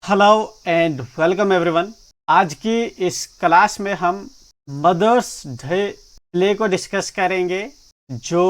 Hello and welcome everyone. आज की इस क्लास में हम मदर्स डे प्ले को डिस्कस करेंगे जो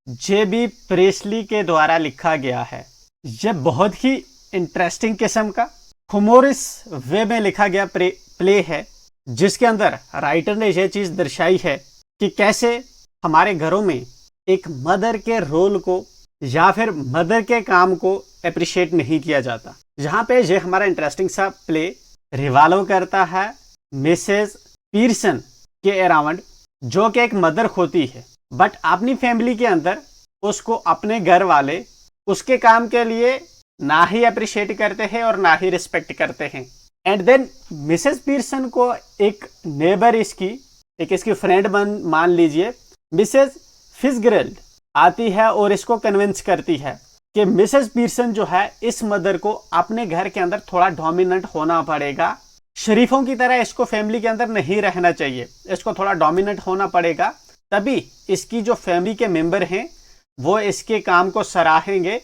जेबी प्रेसली के द्वारा लिखा गया है। यह बहुत ही इंटरेस्टिंग किस्म का ह्यूमोरस वे में लिखा गया प्ले है, जिसके अंदर राइटर ने यह चीज दर्शाई है कि कैसे हमारे घरों में एक मदर के रोल को या फिर मदर के काम को अप्रिशिएट नहीं किया जाता। यहाँ पे ये हमारा इंटरेस्टिंग सा प्ले रिवॉल्व करता है मिसेस पीरसन के अराउंड, जो कि एक मदर होती है बट अपनी फैमिली के अंदर उसको अपने घर वाले उसके काम के लिए ना ही अप्रिशिएट करते हैं और ना ही रिस्पेक्ट करते हैं। एंड देन मिसेस पीरसन को एक नेबर इसकी फ्रेंड मान लीजिए मिसेस फिट्जगेराल्ड आती है और इसको कन्विंस करती है कि मिसेस पीरसन जो है इस मदर को अपने घर के अंदर थोड़ा डोमिनेंट होना पड़ेगा, शरीफों की तरह इसको फैमिली के अंदर नहीं रहना चाहिए, इसको थोड़ा डोमिनेंट होना पड़ेगा, तभी इसकी जो फैमिली के मेंबर हैं वो इसके काम को सराहेंगे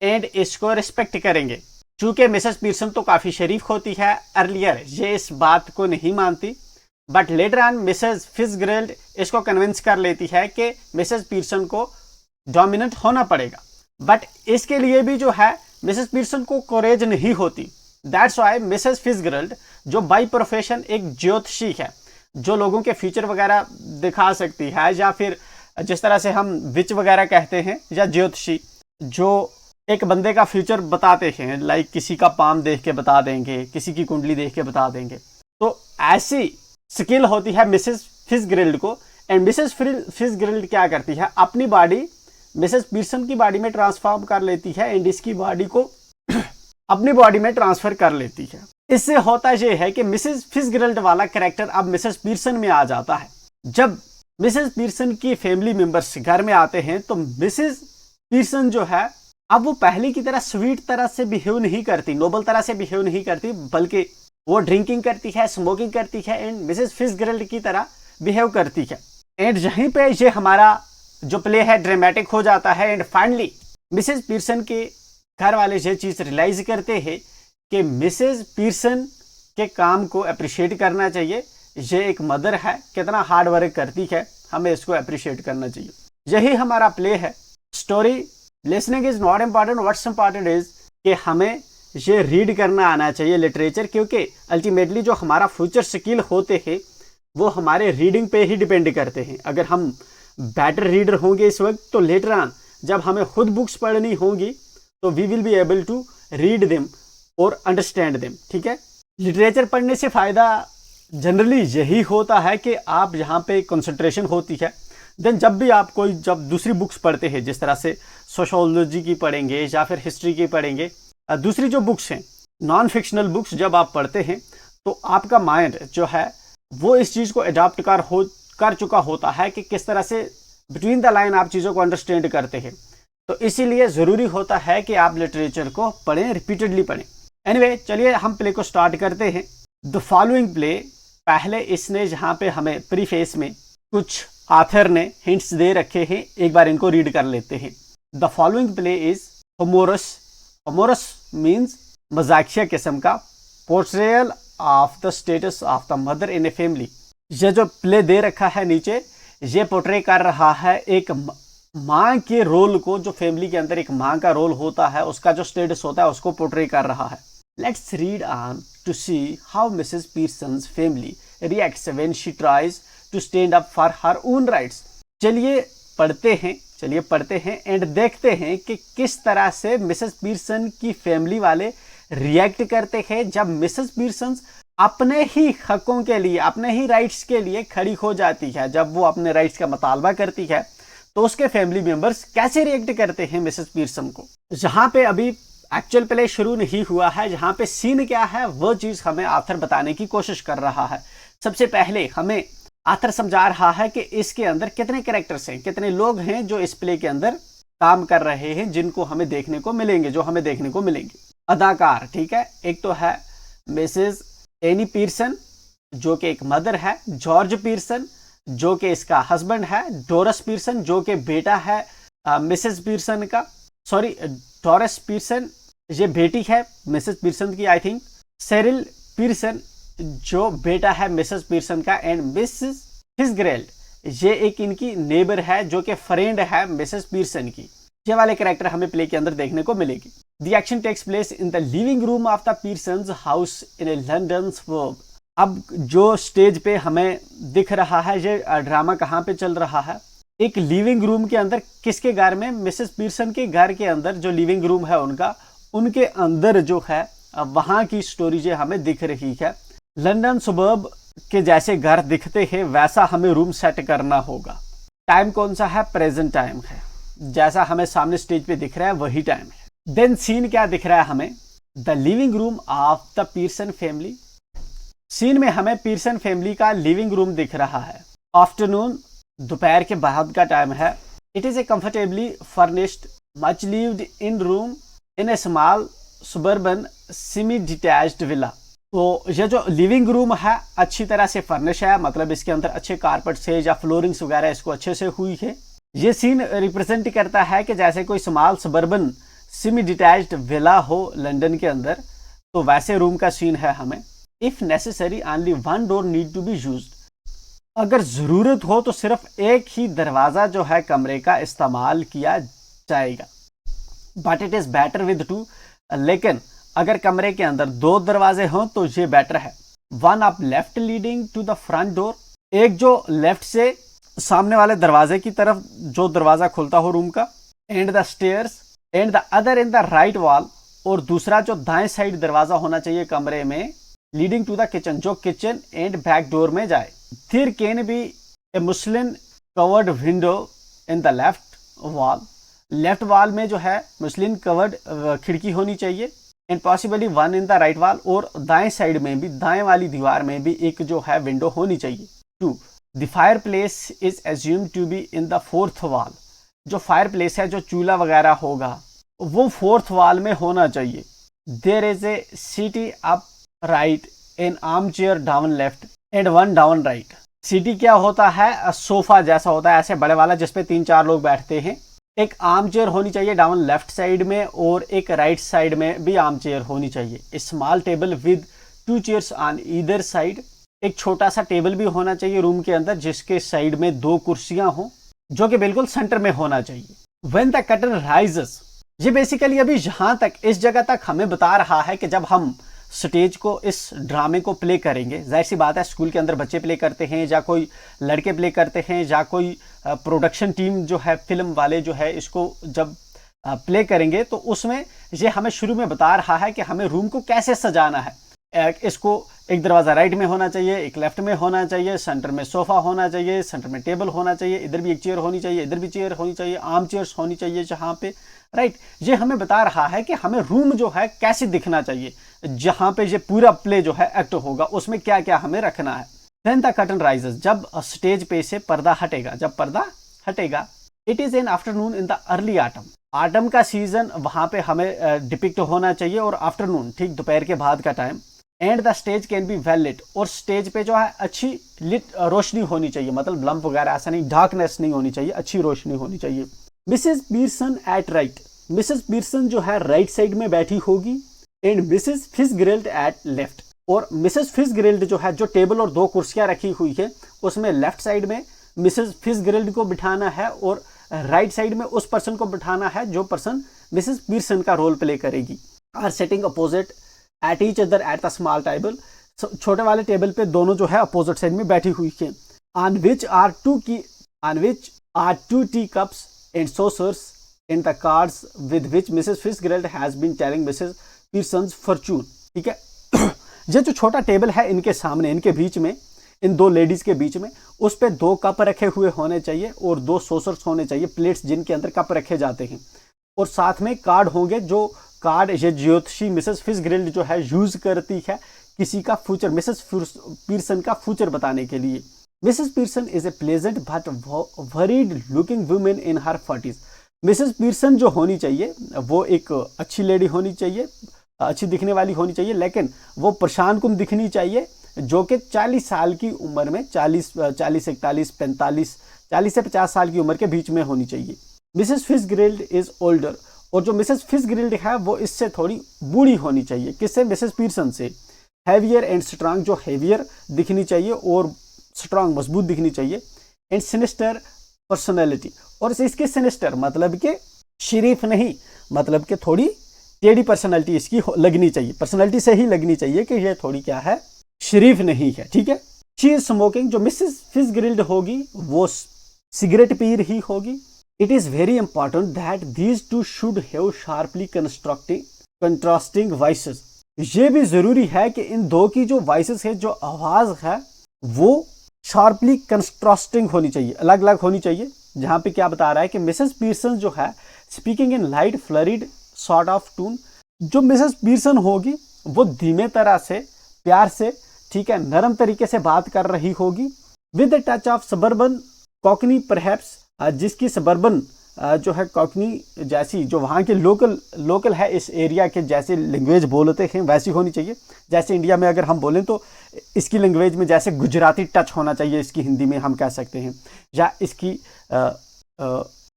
एंड इसको रिस्पेक्ट करेंगे। चूंकि मिसेस पीरसन तो काफी शरीफ होती है, अर्लियर ये इस बात को नहीं मानती, but later on Mrs Fitzgerald इसको कन्विंस कर लेती है कि मिसेस पीरसन को डोमिनेंट होना पड़ेगा। बट इसके लिए भी जो है मिसेस पीरसन को कोरेज नहीं होती। दैट्स वाई मिसेस फिट्जगेराल्ड जो बाय प्रोफेशन एक ज्योतिषी है, जो लोगों के फ्यूचर वगैरह दिखा सकती है, या फिर जिस तरह से हम विच वगैरह कहते हैं, या ज्योतिषी जो एक बंदे का फ्यूचर बताते हैं, लाइक किसी का पाम देख के बता देंगे, किसी की कुंडली देख के बता देंगे। तो ऐसी स्किल होती है मिसेस फिट्जगेराल्ड को। एंड मिसेस फिट्जगेराल्ड क्या करती है, अपनी बॉडी मिसेस पीरसन की बॉडी में ट्रांसफॉर्म कर लेती है एंड इसकी बॉडी को अपनी बॉडी में ट्रांसफर कर लेती है। इससे होता यह है कि मिसेस फिट्जगेराल्ड वाला कैरेक्टर अब मिसेस पीरसन में आ जाता है। जब मिसेस पीरसन की फैमिली मेंबर्स घर में आते हैं तो मिसेस पीरसन जो है अब वो पहले की तरह स्वीट तरह से बिहेव नहीं करती, नोबल तरह से बिहेव नहीं करती, बल्कि वो ड्रिंकिंग करती है, स्मोकिंग करती है एंड मिसेस फिट्जगेराल्ड की तरह बिहेव करती है। एंड यहीं पे ये हमारा जो प्ले है ड्रामेटिक हो जाता है। एंड फाइनली मिसेस पीरसन के घर वाले ये चीज रियलाइज करते हैं कि मिसेस पीरसन के काम को अप्रिशिएट करना चाहिए। ये एक मदर है, कितना हार्ड वर्क करती है, हमें इसको अप्रिशिएट करना चाहिए। यही हमारा प्ले है। Story listening is not important, what's important is कि हमें ये रीड करना आना चाहिए लिटरेचर, क्योंकि अल्टीमेटली जो हमारा फ्यूचर स्किल होते हैं वो हमारे रीडिंग पे ही डिपेंड करते हैं। अगर हम बेटर रीडर होंगे इस वक्त, तो लेटर ऑन जब हमें खुद बुक्स पढ़नी होंगी तो we will be able to read them और अंडरस्टैंड देम। ठीक है, लिटरेचर पढ़ने से फायदा जनरली यही होता है कि आप यहाँ पे कंसंट्रेशन होती है। देन जब भी आप जब दूसरी बुक्स पढ़ते हैं, जिस तरह से सोशोलॉजी की पढ़ेंगे या फिर हिस्ट्री की पढ़ेंगे, दूसरी जो बुक्स हैं नॉन फिक्शनल बुक्स जब आप पढ़ते हैं तो आपका माइंड जो है वो इस चीज़ को अडॉप्ट कर चुका होता है कि किस तरह से बिटवीन द लाइन आप चीज़ों को अंडरस्टैंड करते हैं। तो इसीलिए ज़रूरी होता है कि आप लिटरेचर को पढ़ें, रिपीटेडली पढ़ें। एनीवे, चलिए हम प्ले को स्टार्ट करते हैं। द फॉलोइंग प्ले, पहले इसने यहाँ पे हमें प्रीफेस में कुछ ऑथर ने हिंट्स दे रखे हैं, एक बार इनको रीड कर लेते हैं। The following play is humorous. Humorous means मजाकिया किस्म का, portrayal of the status of the mother in a family. ये जो प्ले दे रखा है नीचे, ये पोर्ट्रे कर रहा है एक माँ के रोल को, जो फैमिली के अंदर एक माँ का रोल होता है, उसका जो स्टेटस होता है उसको पोर्ट्रे कर रहा है। Let's read on to see how Mrs Pearson's family reacts when she tries to stand up for her own rights. चलिए पढ़ते हैं एंड देखते हैं कि किस तरह से मिसेस पीरसन की फैमिली वाले रिएक्ट करते हैं जब मिसेस पीरसन अपने ही हकों के लिए, अपने ही राइट्स के लिए खड़ी हो जाती है। जब वो अपने राइट्स का मुतालबा करती है तो उसके फैमिली मेंबर्स कैसे रिएक्ट करते हैं मिसेस पीरसन को। जहां पे अभी एक्चुअल प्ले शुरू नहीं हुआ है, जहां पे सीन क्या है वो चीज हमें आथर बताने की कोशिश कर रहा है। सबसे पहले हमें आथर समझा रहा है कि इसके अंदर कितने कैरेक्टर्स हैं, कितने लोग हैं जो इस प्ले के अंदर काम कर रहे हैं, जिनको हमें देखने को मिलेंगे, अदाकार। ठीक है, एक तो है मिसेस एनी पीरसन जो कि एक मदर है, जॉर्ज पीरसन जो कि इसका हस्बैंड है, डोरस पीरसन जो कि बेटा है मिसेस पीरसन का, डोरस पीरसन ये बेटी है मिसेस पीरसन की आई थिंक, सेरिल पीरसन जो बेटा है मिसेस पीरसन का, एंड मिसेस फिट्जगेराल्ड ये एक इनकी नेबर है जो कि फ्रेंड है मिसेस पीरसन की। ये वाले कैरेक्टर हमें प्ले के अंदर देखने को मिलेगी। The action takes place in the living room of the Pearsons house in a London suburb. अब जो स्टेज पे हमें दिख रहा है ये ड्रामा कहाँ पे चल रहा है, एक लिविंग रूम के अंदर। किसके घर में? मिसेस पीरसन के घर के अंदर, जो लिविंग रूम है उनका, उनके अंदर जो है वहां की स्टोरी जो हमें दिख रही है। लंदन सबर्ब के जैसे घर दिखते हैं वैसा हमें रूम सेट करना होगा। टाइम कौन सा है? प्रेजेंट टाइम है, जैसा हमें सामने स्टेज पे दिख रहा है वही टाइम है। देन सीन क्या दिख रहा है हमें? The living room of the Pearson family. Scene में हमें पीरसन फैमिली का लिविंग रूम दिख रहा है। आफ्टरनून, दोपहर के बाद का टाइम है। It is a comfortably furnished much lived in room in a small suburban semi detached villa. तो ये जो लिविंग रूम है अच्छी तरह से फर्निश है, मतलब इसके अंदर अच्छे कारपेट्स है या फ्लोरिंग्स वगैरह इसको अच्छे से हुई है। ये सीन रिप्रेजेंट करता है कि जैसे कोई small suburban semi detached villa हो लंदन के अंदर, तो वैसे रूम का सीन है हमें। If necessary only one door need to be used. अगर जरूरत हो तो सिर्फ एक ही दरवाजा जो है कमरे का इस्तेमाल किया जाएगा। But it is better with two. लेकिन अगर कमरे के अंदर 2 दरवाजे हों तो ये बेटर है। One off left leading to the front door, एक जो लेफ्ट से सामने वाले दरवाजे की तरफ जो दरवाजा खुलता हो रूम का, and the stairs and the other in the right wall, और दूसरा जो दाएं साइड दरवाजा होना चाहिए कमरे में लीडिंग टू द किचन, जो किचन एंड बैक डोर में जाए। There can be a muslin covered window in the left wall. Left wall में जो है मुस्लिन कवर्ड खिड़की होनी चाहिए, and possibly one in the right wall, और दाएं साइड में भी, दाएं वाली दीवार में भी एक जो है विंडो होनी चाहिए। 2. The fireplace is assume to be in the 4th wall. जो फायर प्लेस है, जो चूल्हा वगैरह होगा, वो 4th वॉल में होना चाहिए। देयर इज ए सीटी up right, N arm chair down left and one down right. सीटी क्या होता है? सोफा जैसा होता है, ऐसे बड़े वाला जिसपे 3-4 लोग बैठते हैं। एक आर्म चेयर होनी चाहिए डाउन लेफ्ट साइड में, और एक राइट साइड में भी आर्म चेयर होनी चाहिए। Small table with 2 chairs on either side. एक छोटा सा टेबल भी होना चाहिए रूम के अंदर जिसके साइड में 2 कुर्सियां हों, जो कि बिल्कुल सेंटर में होना चाहिए। व्हेन द कर्टन राइजेस, ये बेसिकली अभी यहां तक, इस जगह तक हमें बता रहा है कि जब हम स्टेज को, इस ड्रामे को प्ले करेंगे, जाहिर सी बात है स्कूल के अंदर बच्चे प्ले करते हैं या कोई लड़के प्ले करते हैं या कोई प्रोडक्शन टीम जो है, फिल्म वाले जो है, इसको जब प्ले करेंगे तो उसमें ये हमें शुरू में बता रहा है कि हमें रूम को कैसे सजाना है। इसको एक दरवाज़ा राइट में होना चाहिए, एक लेफ्ट में होना चाहिए, सेंटर में सोफ़ा होना चाहिए, सेंटर में टेबल होना चाहिए, इधर भी एक चेयर होनी चाहिए, इधर भी चेयर होनी चाहिए, आर्म चेयर्स होनी चाहिए जहाँ पे, राइट। ये हमें बता रहा है कि हमें रूम जो है कैसे दिखना चाहिए, जहाँ पे ये पूरा प्ले जो है एक्ट होगा उसमें क्या क्या हमें रखना है। देन द कर्टन राइजेस, जब स्टेज पे से पर्दा हटेगा, जब पर्दा हटेगा। It is an afternoon in the early autumn, autumn का सीजन वहां पे हमें डिपिक्ट होना चाहिए, और आफ्टरनून ठीक दोपहर के बाद का time. And the stage can be well lit, और स्टेज पे जो है अच्छी लिट रोशनी होनी चाहिए, मतलब लंप वगैरह ऐसा नहीं, डार्कनेस नहीं होनी चाहिए, अच्छी रोशनी होनी चाहिए। Mrs Pearson at right, Mrs Pearson जो है राइट साइड में बैठी होगी, and Mrs Fitzgerald at left, और मिसेस फिट्जगेराल्ड जो है, जो टेबल और 2 कुर्सियां रखी हुई है उसमें लेफ्ट साइड में मिसेस फिट्जगेराल्ड को बिठाना है, और राइट साइड में उस पर्सन को बिठाना है जो पर्सन मिसेस पीरसन का रोल प्ले करेगी। Are sitting opposite at each other at the small table, छोटे वाले टेबल पे दोनों जो है अपोजिट साइड में बैठी हुई है। On which are two tea cups and saucers and the cards with which Mrs. Fitzgerald has been telling Mrs. Pearson's fortune। ठीक है, ये जो छोटा टेबल है इनके सामने, इनके बीच में, इन 2 लेडीज के बीच में, उस पे 2 कप रखे हुए होने चाहिए और 2 saucers होने चाहिए, प्लेट्स जिनके अंदर कप रखे जाते हैं, और साथ में कार्ड होंगे, जो कार्ड ये ज्योतिषी मिसेस फिट्जगेराल्ड जो है यूज करती है किसी का फ्यूचर, मिसेस पीरसन का फ्यूचर बताने के लिए। Mrs Pearson is a pleasant but worried looking women in her 40s। Mrs Pearson जो होनी चाहिए वो एक अच्छी लेडी होनी चाहिए, अच्छी दिखने वाली होनी चाहिए, लेकिन वो परेशान कुन दिखनी चाहिए, जो कि 40 साल की उम्र में, 40, 41, 45, 40 से 50 साल की उम्र के बीच में होनी चाहिए। मिसेस फिट्जगेराल्ड इज ओल्डर, और जो मिसेस फिट्जगेराल्ड है वो इससे थोड़ी बूढ़ी होनी चाहिए। किससे? मिसेस पीयर्सन से। हैवियर एंड स्ट्रांग, जो हैवियर दिखनी चाहिए और स्ट्रांग मजबूत दिखनी चाहिए। एंड सिनिस्टर पर्सनैलिटी, और इसके सिनिस्टर मतलब के शरीफ नहीं, मतलब के थोड़ी टेढ़ी पर्सनैलिटी इसकी लगनी चाहिए। पर्सनैलिटी से ही लगनी चाहिए कि ये थोड़ी क्या है, शरीफ नहीं है, ठीक है। शी इज स्मोकिंग, जो मिसेस फिट्जगेराल्ड होगी वो सिगरेट पी रही होगी। It is very important that these two should have sharply contrasting voices. ये भी जरूरी है कि इन दो की जो वॉइसेस है, जो आवाज है, वो शार्पली कंट्रास्टिंग होनी चाहिए, अलग अलग होनी चाहिए। जहां पे क्या बता रहा है कि मिसेस पीयर्सन जो है speaking in light flurried sort of tone, जो मिसेस पीयर्सन होगी वो धीमे तरह से, प्यार से, ठीक है, नरम तरीके से बात कर रही होगी। With the touch of suburban Cockney perhaps, जिसकी सबर्बन जो है कॉकनी जैसी, जो वहाँ के लोकल है इस एरिया के, जैसे लैंग्वेज बोलते हैं वैसी होनी चाहिए। जैसे इंडिया में अगर हम बोलें तो इसकी लैंग्वेज में जैसे गुजराती टच होना चाहिए, इसकी हिंदी में हम कह सकते हैं, या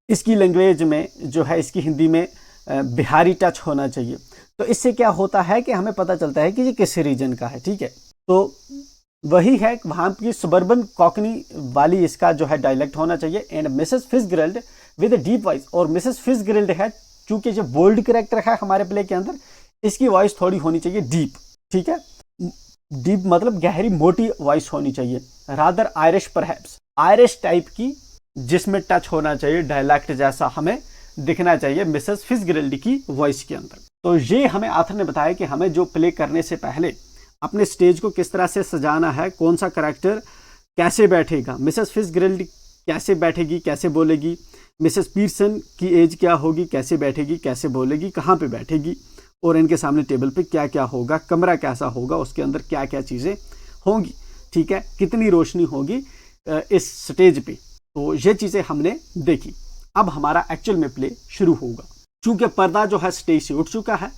इसकी लैंग्वेज में जो है, इसकी हिंदी में बिहारी टच होना चाहिए। तो इससे क्या होता है कि हमें पता चलता है कि ये किस रीजन का है, ठीक है। तो वही है, वहाँ की सबर्बन कॉकनी वाली इसका जो है डायलेक्ट होना चाहिए। And Mrs Fitzgerald with deep voice, और मिसेस फिट्जगेराल्ड है चूंकि जो बोल्ड कैरेक्टर है हमारे प्ले के अंदर, इसकी वॉइस थोड़ी होनी चाहिए डीप, ठीक है। डीप मतलब गहरी मोटी वॉइस होनी चाहिए। Rather Irish perhaps, Irish type की, जिसमें टच होना चाहिए, डायलेक्ट जैसा हमें दिखना चाहिए मिसेस फिट्जगेराल्ड की वॉइस के अंदर। तो ये हमें आथर ने बताया कि हमें जो प्ले करने से पहले अपने स्टेज को किस तरह से सजाना है, कौन सा कैरेक्टर कैसे बैठेगा, मिसेस फिट्जगेराल्ड कैसे बैठेगी, कैसे बोलेगी, मिसेस पीयर्सन की एज क्या होगी, कैसे बैठेगी, कैसे बोलेगी, कहाँ पे बैठेगी, और इनके सामने टेबल पे क्या क्या होगा, कमरा कैसा होगा, उसके अंदर क्या क्या चीज़ें होंगी, ठीक है, कितनी रोशनी होगी इस स्टेज पे। तो ये चीज़ें हमने देखी। अब हमारा एक्चुअल में प्ले शुरू होगा। चूंकि पर्दा जो है स्टेज से उठ चुका है,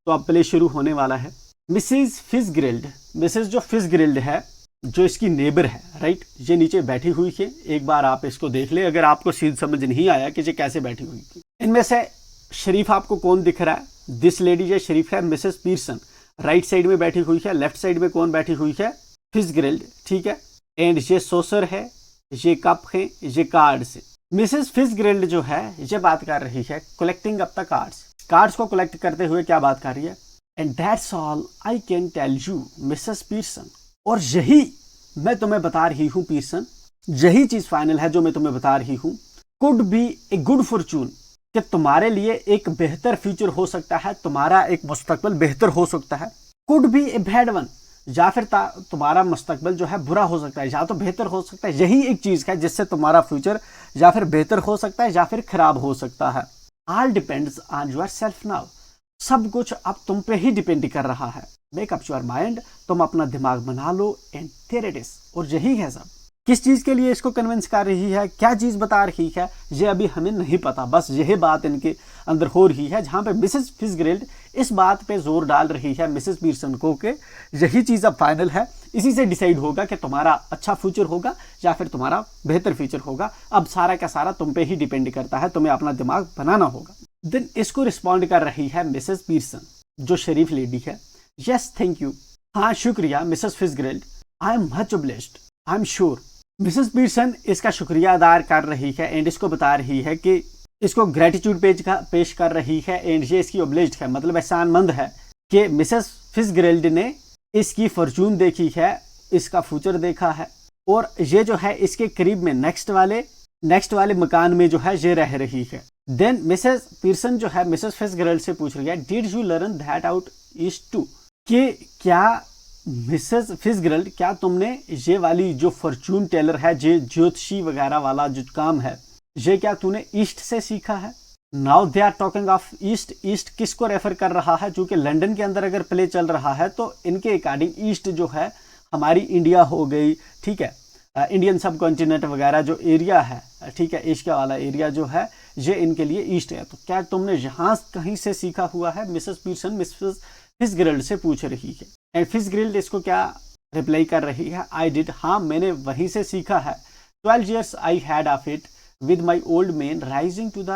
तो अब प्ले शुरू होने वाला है। मिसेस फिट्जगेराल्ड, मिसेस जो फिट्जगेराल्ड है, जो इसकी नेबर है, राइट, ये नीचे बैठी हुई है। एक बार आप इसको देख ले, अगर आपको सीन समझ नहीं आया कि ये कैसे बैठी हुई थी। इनमें से शरीफ आपको कौन दिख रहा है? दिस लेडी ये शरीफ है मिसेस पीयर्सन। राइट साइड में बैठी हुई है, लेफ्ट साइड में कौन बैठी हुई है? फिट्जगेराल्ड, ठीक है। एंड ये सोसर है, ये कप है, ये कार्ड्स है। मिसेस फिट्जगेराल्ड जो है ये बात कर रही है कलेक्टिंग अप द कार्ड्स को कलेक्ट करते हुए क्या बात कर रही है? And that's all I can tell you Mrs Pearson, और यही मैं तुम्हें बता रही हूँ पीयर्सन, यही चीज फाइनल है जो मैं तुम्हें बता रही हूँ। Could be a good Fortune, कि तुम्हारे लिए एक बेहतर फ्यूचर हो सकता है, तुम्हारा एक मुस्तकबिल बेहतर हो सकता है। Could be a bad one, या फिर तुम्हारा मुस्तकबिल जो है बुरा हो सकता है, या तो बेहतर हो सकता है। यही एक चीज है जिससे तुम्हारा फ्यूचर या फिर बेहतर हो सकता है या फिर खराब हो सकता है। All depends on your self now, सब कुछ अब तुम पे ही डिपेंड कर रहा है। मेक अप योर माइंड, तुम अपना दिमाग बना लो, एंड देयर इट इज। और यही है सब। किस चीज के लिए इसको कन्विंस कर रही है, क्या चीज बता रही है, ये अभी हमें नहीं पता। बस यही बात इनके अंदर हो रही है, जहां पे मिसेस फिट्जगेराल्ड इस बात पे जोर डाल रही है मिसेस पीयर्सन को कि यही चीज अब फाइनल है, इसी से डिसाइड होगा कि तुम्हारा अच्छा फ्यूचर होगा या फिर तुम्हारा बेहतर फ्यूचर होगा। अब सारा का सारा तुम पे ही डिपेंड करता है, तुम्हें अपना दिमाग बनाना होगा। देन इसको रिस्पॉन्ड कर रही है मिसेस पीयर्सन, जो शरीफ लेडी है। यस थैंक यू, हाँ शुक्रिया Mrs Fitzgerald, I am much blessed, I am sure. Mrs Pearson इसका शुक्रिया अदा कर रही है एंड इसको बता रही है कि इसको ग्रेटिट्यूड पेश कर रही है, एंड ये इसकी ओब्लिज्ड है, मतलब एहसानमंद है कि मिसेस फिट्जगेराल्ड ने इसकी फॉर्चून देखी है, इसका फ्यूचर देखा है, और ये जो है इसके करीब में नेक्स्ट वाले मकान में जो है ये रह रही है। देन मिसेस पीयर्सन जो है मिसेस फिट्जगेराल्ड से पूछ रही है, did you learn that out East too, कि क्या मिसेस फिट्जगेराल्ड, क्या तुमने ये वाली जो फॉर्चून टेलर है, ये ज्योतिषी वगैरह वाला जो काम है, ये क्या तूने ईस्ट से सीखा है? Now they are talking of East, East किसको रेफर कर रहा है? क्योंकि लंदन के अंदर अगर प्ले चल रहा है तो इनके अकॉर्डिंग ईस्ट जो है हमारी इंडिया हो गई, ठीक है, इंडियन सब कॉन्टिनेंट वगैरह जो एरिया है, ठीक है, एशिया वाला एरिया जो है ये इनके लिए ईस्ट है। तो क्या तुमने यहाँ कहीं से सीखा हुआ है? मिसेस पीयर्सन मिसेस फिट्जगेराल्ड से पूछ रही है। एंड फिट्जगेराल्ड इसको क्या रिप्लाई कर रही है? आई डिड, हाँ मैंने वहीं से सीखा है। 12 years I had of it with my old man rising to the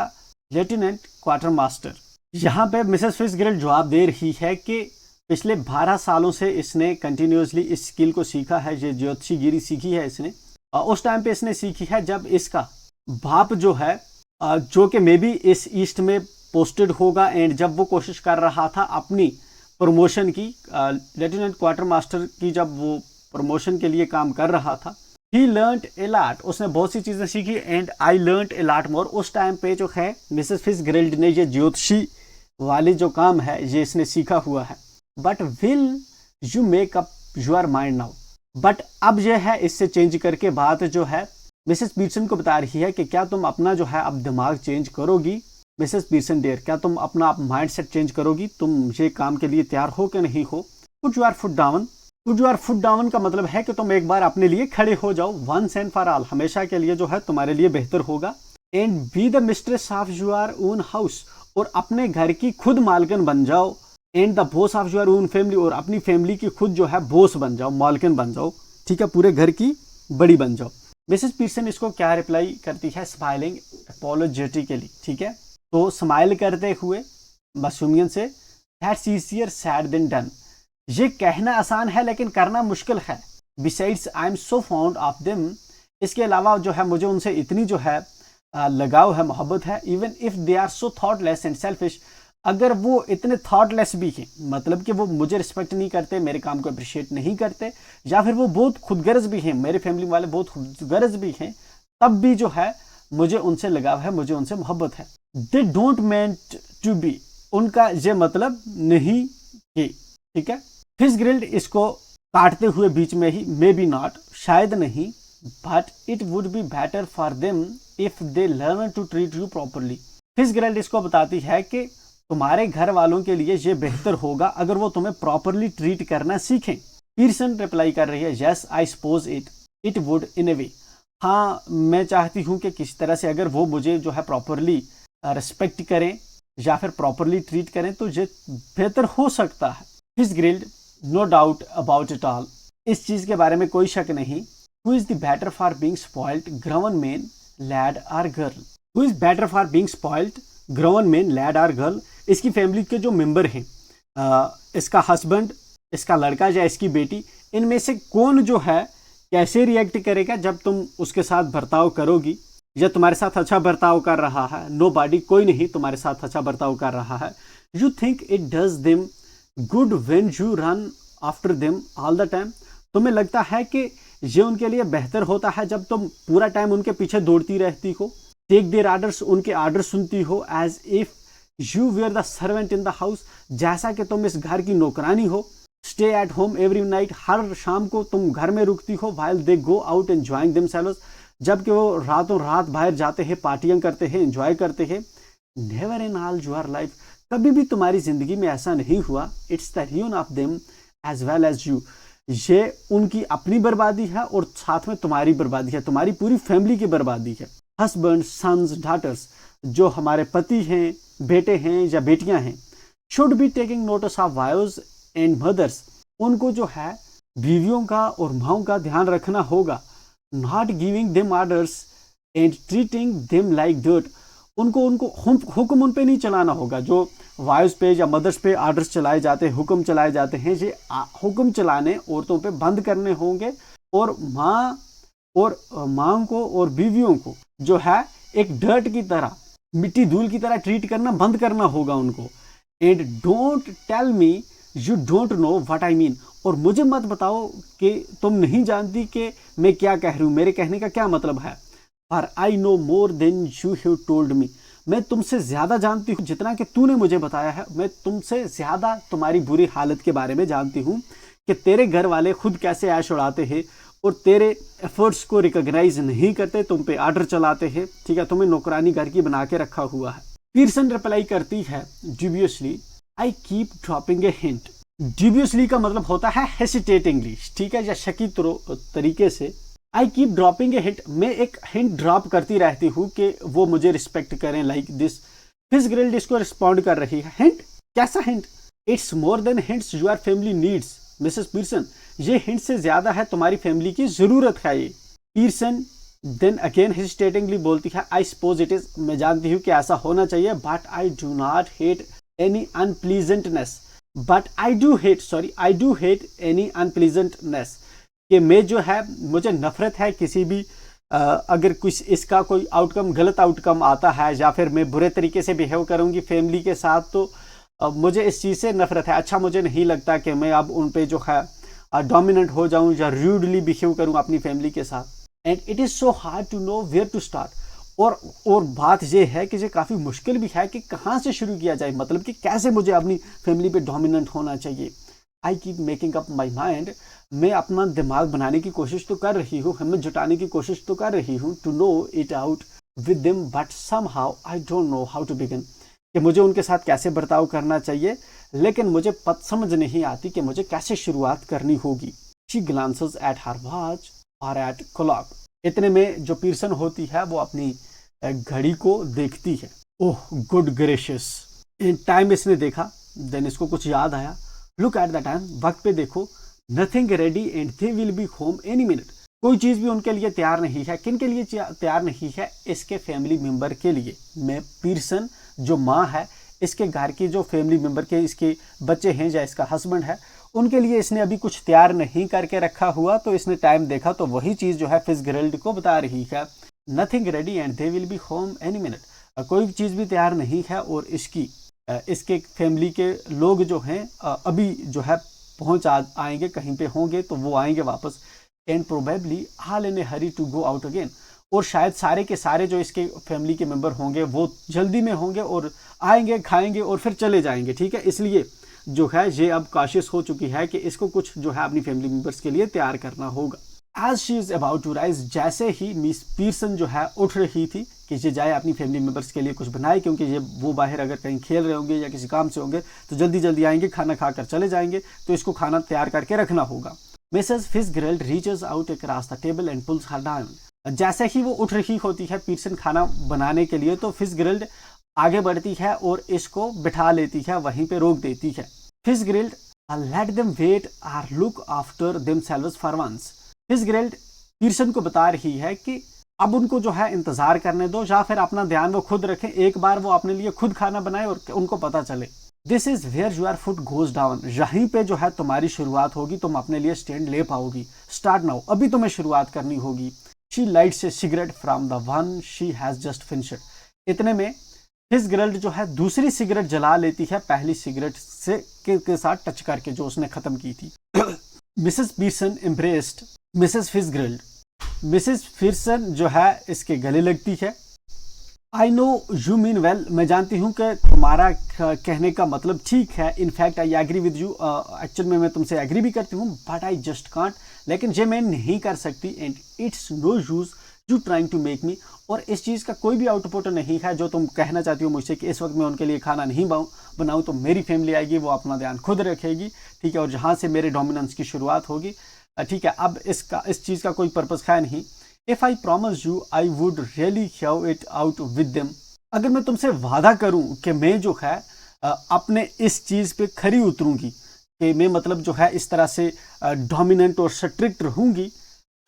lieutenant quartermaster, यहाँ पे मिसेस फिट्जगेरल्ड जवाब दे रही है कि पिछले 12 सालों से इसने कंटिन्यूसली इस स्किल को सीखा है, ये ज्योतिषीगिरी सीखी है इसने। उस टाइम पे इसने सीखी है जब इसका बाप जो है जो कि मे बी इस ईस्ट में पोस्टेड होगा, एंड जब वो कोशिश कर रहा था अपनी प्रमोशन की, लेफ्टिनेंट क्वार्टर मास्टर की, जब वो प्रमोशन के लिए काम कर रहा था, ही लर्नड ए लॉट, उसने बहुत सी चीज़ें सीखी, and I learned a lot more. उस टाइम पे जो है मिसेस फिट्जगेरल्ड ने ये ज्योतिषी वाले जो काम है ये इसने सीखा हुआ है। But will you make up your mind now, but अब ये है इससे चेंज करके बात जो है मिसेस पीटरसन को बता रही है कि क्या तुम अपना जो है अब दिमाग चेंज करोगी मिसेस पीटरसन डियर, क्या तुम अपना माइंड सेट चेंज करोगी, तुम ये काम के लिए तैयार हो कि नहीं हो। Put your foot down, put your foot down का मतलब है कि तुम एक बार अपने लिए खड़े हो जाओ, वंस एंड फॉर ऑल, हमेशा के लिए जो है तुम्हारे लिए बेहतर होगा। And be the mistress of your own house, और अपने घर की खुद मालकिन बन जाओ। And the boss of your own family, और अपनी फैमिली की खुद जो है बॉस बन जाओ, मालकिन बन जाओ, ठीक है, पूरे घर की बड़ी बन जाओ। मिसेस पीटरसन इसको क्या रिप्लाई करती है, स्माइलिंग अपोलोजेटिकली, ठीक है, तो स्माइल करते हुए मासूमियत से, that's easier said than done, ये कहना आसान है लेकिन करना मुश्किल है। Besides I am so found of them, इसके अलावा जो है मुझे उनसे इतनी जो है लगाव है, मोहब्बत है। Even if they are so thoughtless and selfish, अगर वो इतने थॉटलेस भी हैं, मतलब कि वो मुझे रिस्पेक्ट नहीं करते, मेरे काम को अप्रिशिएट नहीं करते, या फिर वो बहुत खुदगर्ज भी हैं, मेरी फैमिली वाले बहुत खुदगर्ज भी हैं, तब भी जो है मुझे उनसे लगाव है, मुझे उनसे मोहब्बत है। They don't meant to be, उनका ये मतलब नहीं कि, ठीक है। फिट्जगेरल्ड इसको काटते हुए बीच में ही, मे बी नॉट, शायद नहीं, but it would be better for them if they learn to treat you properly. Fitzgerald इसको बताती है कि तुम्हारे घर वालों के लिए ये बेहतर होगा अगर वो तुम्हें प्रॉपरली ट्रीट करना सीखें। पीटरसन रिप्लाई कर रही है, yes I suppose it would in a way, हाँ मैं चाहती हूँ कि किसी तरह से अगर वो मुझे जो है प्रॉपरली रिस्पेक्ट करें या फिर प्रॉपरली ट्रीट करें तो ये बेहतर हो सकता है। Fitzgerald, no doubt about it all, इस चीज़ के बारे में कोई शक नहीं। Who is the better for being spoiled, grown man, lad और girl. Who is better for being spoiled, grown man, lad और गर्ल, इसकी फैमिली के जो मेंबर हैं, इसका हस्बैंड, इसका लड़का या इसकी बेटी, इनमें से कौन जो है कैसे रिएक्ट करेगा जब तुम उसके साथ बर्ताव करोगी, या तुम्हारे साथ अच्छा बर्ताव कर रहा है। नो बॉडी, कोई नहीं तुम्हारे साथ अच्छा बर्ताव कर रहा है। You think it does them good when you run after them all the time, तुम्हें लगता है कि ये उनके लिए बेहतर होता है जब तुम पूरा टाइम उनके पीछे दौड़ती रहती हो, टेक देयर ऑर्डर्स, उनके ऑर्डर सुनती हो, as if you were the servant in the house, जैसा कि तुम इस घर की नौकरानी हो। Stay at home every night, हर शाम को तुम घर में रुकती हो, while they go out enjoying themselves, जबकि वो रातों रात बाहर जाते हैं, पार्टियां करते हैं, एंजॉय करते हैं। Never in all your life, कभी भी तुम्हारी जिंदगी में ऐसा नहीं हुआ। It's the ruin of them as well as you, ये उनकी अपनी बर्बादी है और साथ में तुम्हारी बर्बादी है, तुम्हारी पूरी फैमिली की बर्बादी है। हस्बैंड, सन्स, डॉटर्स, जो हमारे पति हैं, बेटे हैं या बेटियां हैं, should be taking notice of wives and mothers, उनको जो है बीवियों का और माओं का ध्यान रखना होगा। Not giving them orders and treating them like dirt, उनको हुक्म उन पे नहीं चलाना होगा। जो वाइव्स पे या मदर्स पे ऑर्डर्स चलाए जाते हैं, हुक्म चलाए जाते हैं, ये हुक्म चलाने औरतों पे बंद करने होंगे, और माँ को और बीवियों को जो है एक डर्ट की तरह, मिट्टी धूल की तरह ट्रीट करना बंद करना होगा उनको। And don't tell me you don't know what I mean, और मुझे मत बताओ कि तुम नहीं जानती कि मैं क्या कह रही हूँ, मेरे कहने का क्या मतलब है। For I know more than you have told me, मैं तुमसे ज़्यादा जानती हूँ जितना कि तूने मुझे बताया है। मैं तुमसे ज़्यादा तुम्हारी बुरी हालत के बारे में जानती हूँ कि तेरे घर वाले खुद कैसे ऐश उड़ाते हैं और तेरे एफर्ट्स को रिकॉग्नाइज नहीं करते, तुम पे ऑर्डर चलाते हैं, ठीक है, तुम्हें नौकरानी घर की बना के रखा हुआ है। पीटरसन रिप्लाई करती है dubiously, I keep dropping a hint. Dubiously का मतलब होता है हेसिटेटिंगली, ठीक है, या शकी तरीके से। आई कीप ड्रॉपिंग ए हिंट, मैं एक हिंट ड्रॉप करती रहती हूँ कि वो मुझे रिस्पेक्ट करें, लाइक दिस। फिट्जगेरल्ड इसको रिस्पॉन्ड कर रही है, हिंट, कैसा hint? It's more than hints your family needs Mrs Peterson, ये हिंट से ज्यादा है तुम्हारी फैमिली की जरूरत है ये। पीटरसन देन अगेन हेजिटेटिंगली बोलती है, आई सपोज इट इज, मैं जानती हूँ कि ऐसा होना चाहिए, but I do not hate any unpleasantness, but I do hate any unpleasantness, कि मैं जो है मुझे नफरत है किसी भी अगर कुछ इसका कोई आउटकम गलत आउटकम आता है या फिर मैं बुरे तरीके से बिहेव करूंगी फैमिली के साथ, तो मुझे इस चीज़ से नफरत है। अच्छा मुझे नहीं लगता कि मैं अब उन पे जो है डोमिनेंट हो जाऊं या रूडली बिहेव करूं अपनी फैमिली के साथ। And it is so hard to know where to start. और बात यह है कि ये काफ़ी मुश्किल भी है कि कहाँ से शुरू किया जाए, मतलब कि कैसे मुझे अपनी फैमिली पे डोमिनेंट होना चाहिए। I keep making up my mind, मैं अपना दिमाग बनाने की कोशिश तो कर रही हूँ, हिम्मत जुटाने की कोशिश तो कर रही हूँ to know it out with them, but somehow I don't know how to begin, कि मुझे उनके साथ कैसे बर्ताव करना चाहिए, लेकिन मुझे समझ नहीं आती कि मुझे कैसे शुरुआत करनी होगी। She glances at her watch और एट क्लॉक। इतने में जो पीर्सन होती है वो अपनी घड़ी को देखती है। ओह गुड ग्रेशियस, टाइम इसने देखा, देन इसको कुछ याद आया। लुक एट द टाइम, वक्त पे देखो। Nothing ready and they will B home any minute. कोई चीज़ भी उनके लिए तैयार नहीं है। किन के लिए तैयार नहीं है? इसके फैमिली मेंबर के लिए। मैं पीर्सन जो माँ है, इसके घर की जो फैमिली मेंबर के इसके बच्चे हैं या इसका हस्बैंड है, उनके लिए इसने अभी कुछ तैयार नहीं करके रखा हुआ। तो इसने टाइम देखा, तो वही चीज़ जो है फिट्जगेराल्ड को बता रही है। Nothing ready and they will B home any minute. कोई चीज़ भी तैयार नहीं है और इसके फैमिली के लोग जो हैं अभी जो है पहुंच आएंगे, कहीं पे होंगे तो वो आएंगे वापस। And probably all in a hurry to go out again. और शायद सारे के सारे जो इसके फैमिली के मेंबर होंगे वो जल्दी में होंगे और आएंगे, खाएंगे और फिर चले जाएंगे। ठीक है, इसलिए जो है ये अब कॉशियस हो चुकी है कि इसको कुछ जो है अपनी फैमिली मेंबर्स के लिए तैयार करना होगा। As she is about to rise, जैसे ही मिस पीर्सन जो है उठ रही थी कि ये जाए अपनी फैमिली मेंबर्स के लिए कुछ बनाए, क्योंकि ये वो बाहर अगर कहीं खेल रहे होंगे या किसी काम से होंगे तो जल्दी जल्दी आएंगे, खाना खाकर चले जाएंगे, तो इसको खाना तैयार करके रखना होगा। Mrs Fitzgerald reaches out across the table and pulls her down. जैसे ही वो उठ रही होती है पीर्सन खाना बनाने के लिए, तो फिट्जगेराल्ड आगे बढ़ती है और इसको बिठा लेती है, वहीं पे रोक देती है। फिट्जगेराल्ड लेट देम वेट और look after themselves for once. Fitzgerald Pearson को बता रही है कि अब उनको जो है इंतजार करने दो, या फिर अपना ध्यान वो खुद रखें, एक बार वो अपने लिए खुद खाना बनाए और उनको पता चले। This is where your foot goes down. यहीं पे जो है तुम्हारी शुरुआत होगी, तुम अपने लिए स्टैंड ले पाओगी। स्टार्ट नाउ, अभी तुम्हें शुरुआत करनी होगी। She lights A cigarette from the one she has just finished. इतने में फिट्जगेराल्ड जो है दूसरी सिगरेट जला लेती है पहली सिगरेट से के साथ टच करके, जो उसने खत्म की थी। Mrs Pearson embraced Mrs Fitzgerald. Mrs Pearson जो है इसके गले लगती है। I know you mean well, मैं जानती हूँ कि तुम्हारा कहने का मतलब ठीक है। In fact I agree with you, actual में मैं तुमसे एग्री भी करती हूँ, बट आई जस्ट कांट, लेकिन ये मैं नहीं कर सकती। And it's no use you trying to make me. और इस चीज़ का कोई भी आउटपुट नहीं है जो तुम कहना चाहती हो मुझसे कि इस वक्त मैं उनके लिए खाना नहीं बनाऊँ, तो मेरी फैमिली आएगी, वो अपना ध्यान खुद रखेगी, ठीक है, और जहाँ से मेरे डोमिनेंस की शुरुआत होगी, ठीक है। अब इस चीज़ का कोई पर्पस है नहीं। If I promise you I would really have it out with them. अगर मैं तुमसे वादा करूं कि मैं जो है अपने इस चीज़ पे खरी उतरूंगी, कि मैं मतलब जो है इस तरह से डोमिनेंट और स्ट्रिक्ट रहूंगी,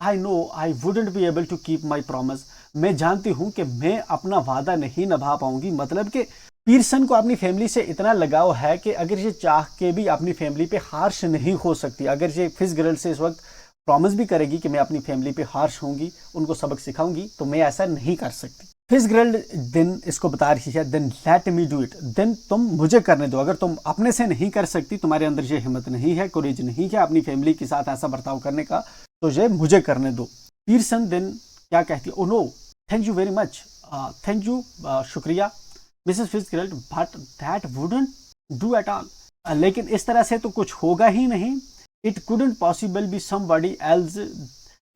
I know I wouldn't be able to keep my promise. मैं जानती हूं कि मैं अपना वादा नहीं निभा पाऊंगी। मतलब कि पीर्सन को अपनी फैमिली से इतना लगाव है कि अगर ये चाह के भी अपनी फैमिली पे हार्श नहीं हो सकती। अगर ये फिट्जगेराल्ड से इस वक्त प्रॉमिस भी करेगी कि मैं अपनी फैमिली पे हार्श होंगी, उनको सबक सिखाऊंगी, तो मैं ऐसा नहीं कर सकती। फिट्जगेराल्ड देन इसको बता रही है, then let me do it. Then तुम मुझे करने दो। अगर तुम अपने से नहीं कर सकती, तुम्हारे अंदर ये हिम्मत नहीं है, कोरेज नहीं है अपनी फैमिली के साथ ऐसा बर्ताव करने का, तो ये मुझे करने दो। पीर्सन देन क्या कहती है? Oh no, thank you very much, thank you, शुक्रिया Mrs Fitzgerald, but that wouldn't do at all. लेकिन इस तरह से तो कुछ होगा ही नहीं। It couldn't possible be somebody else.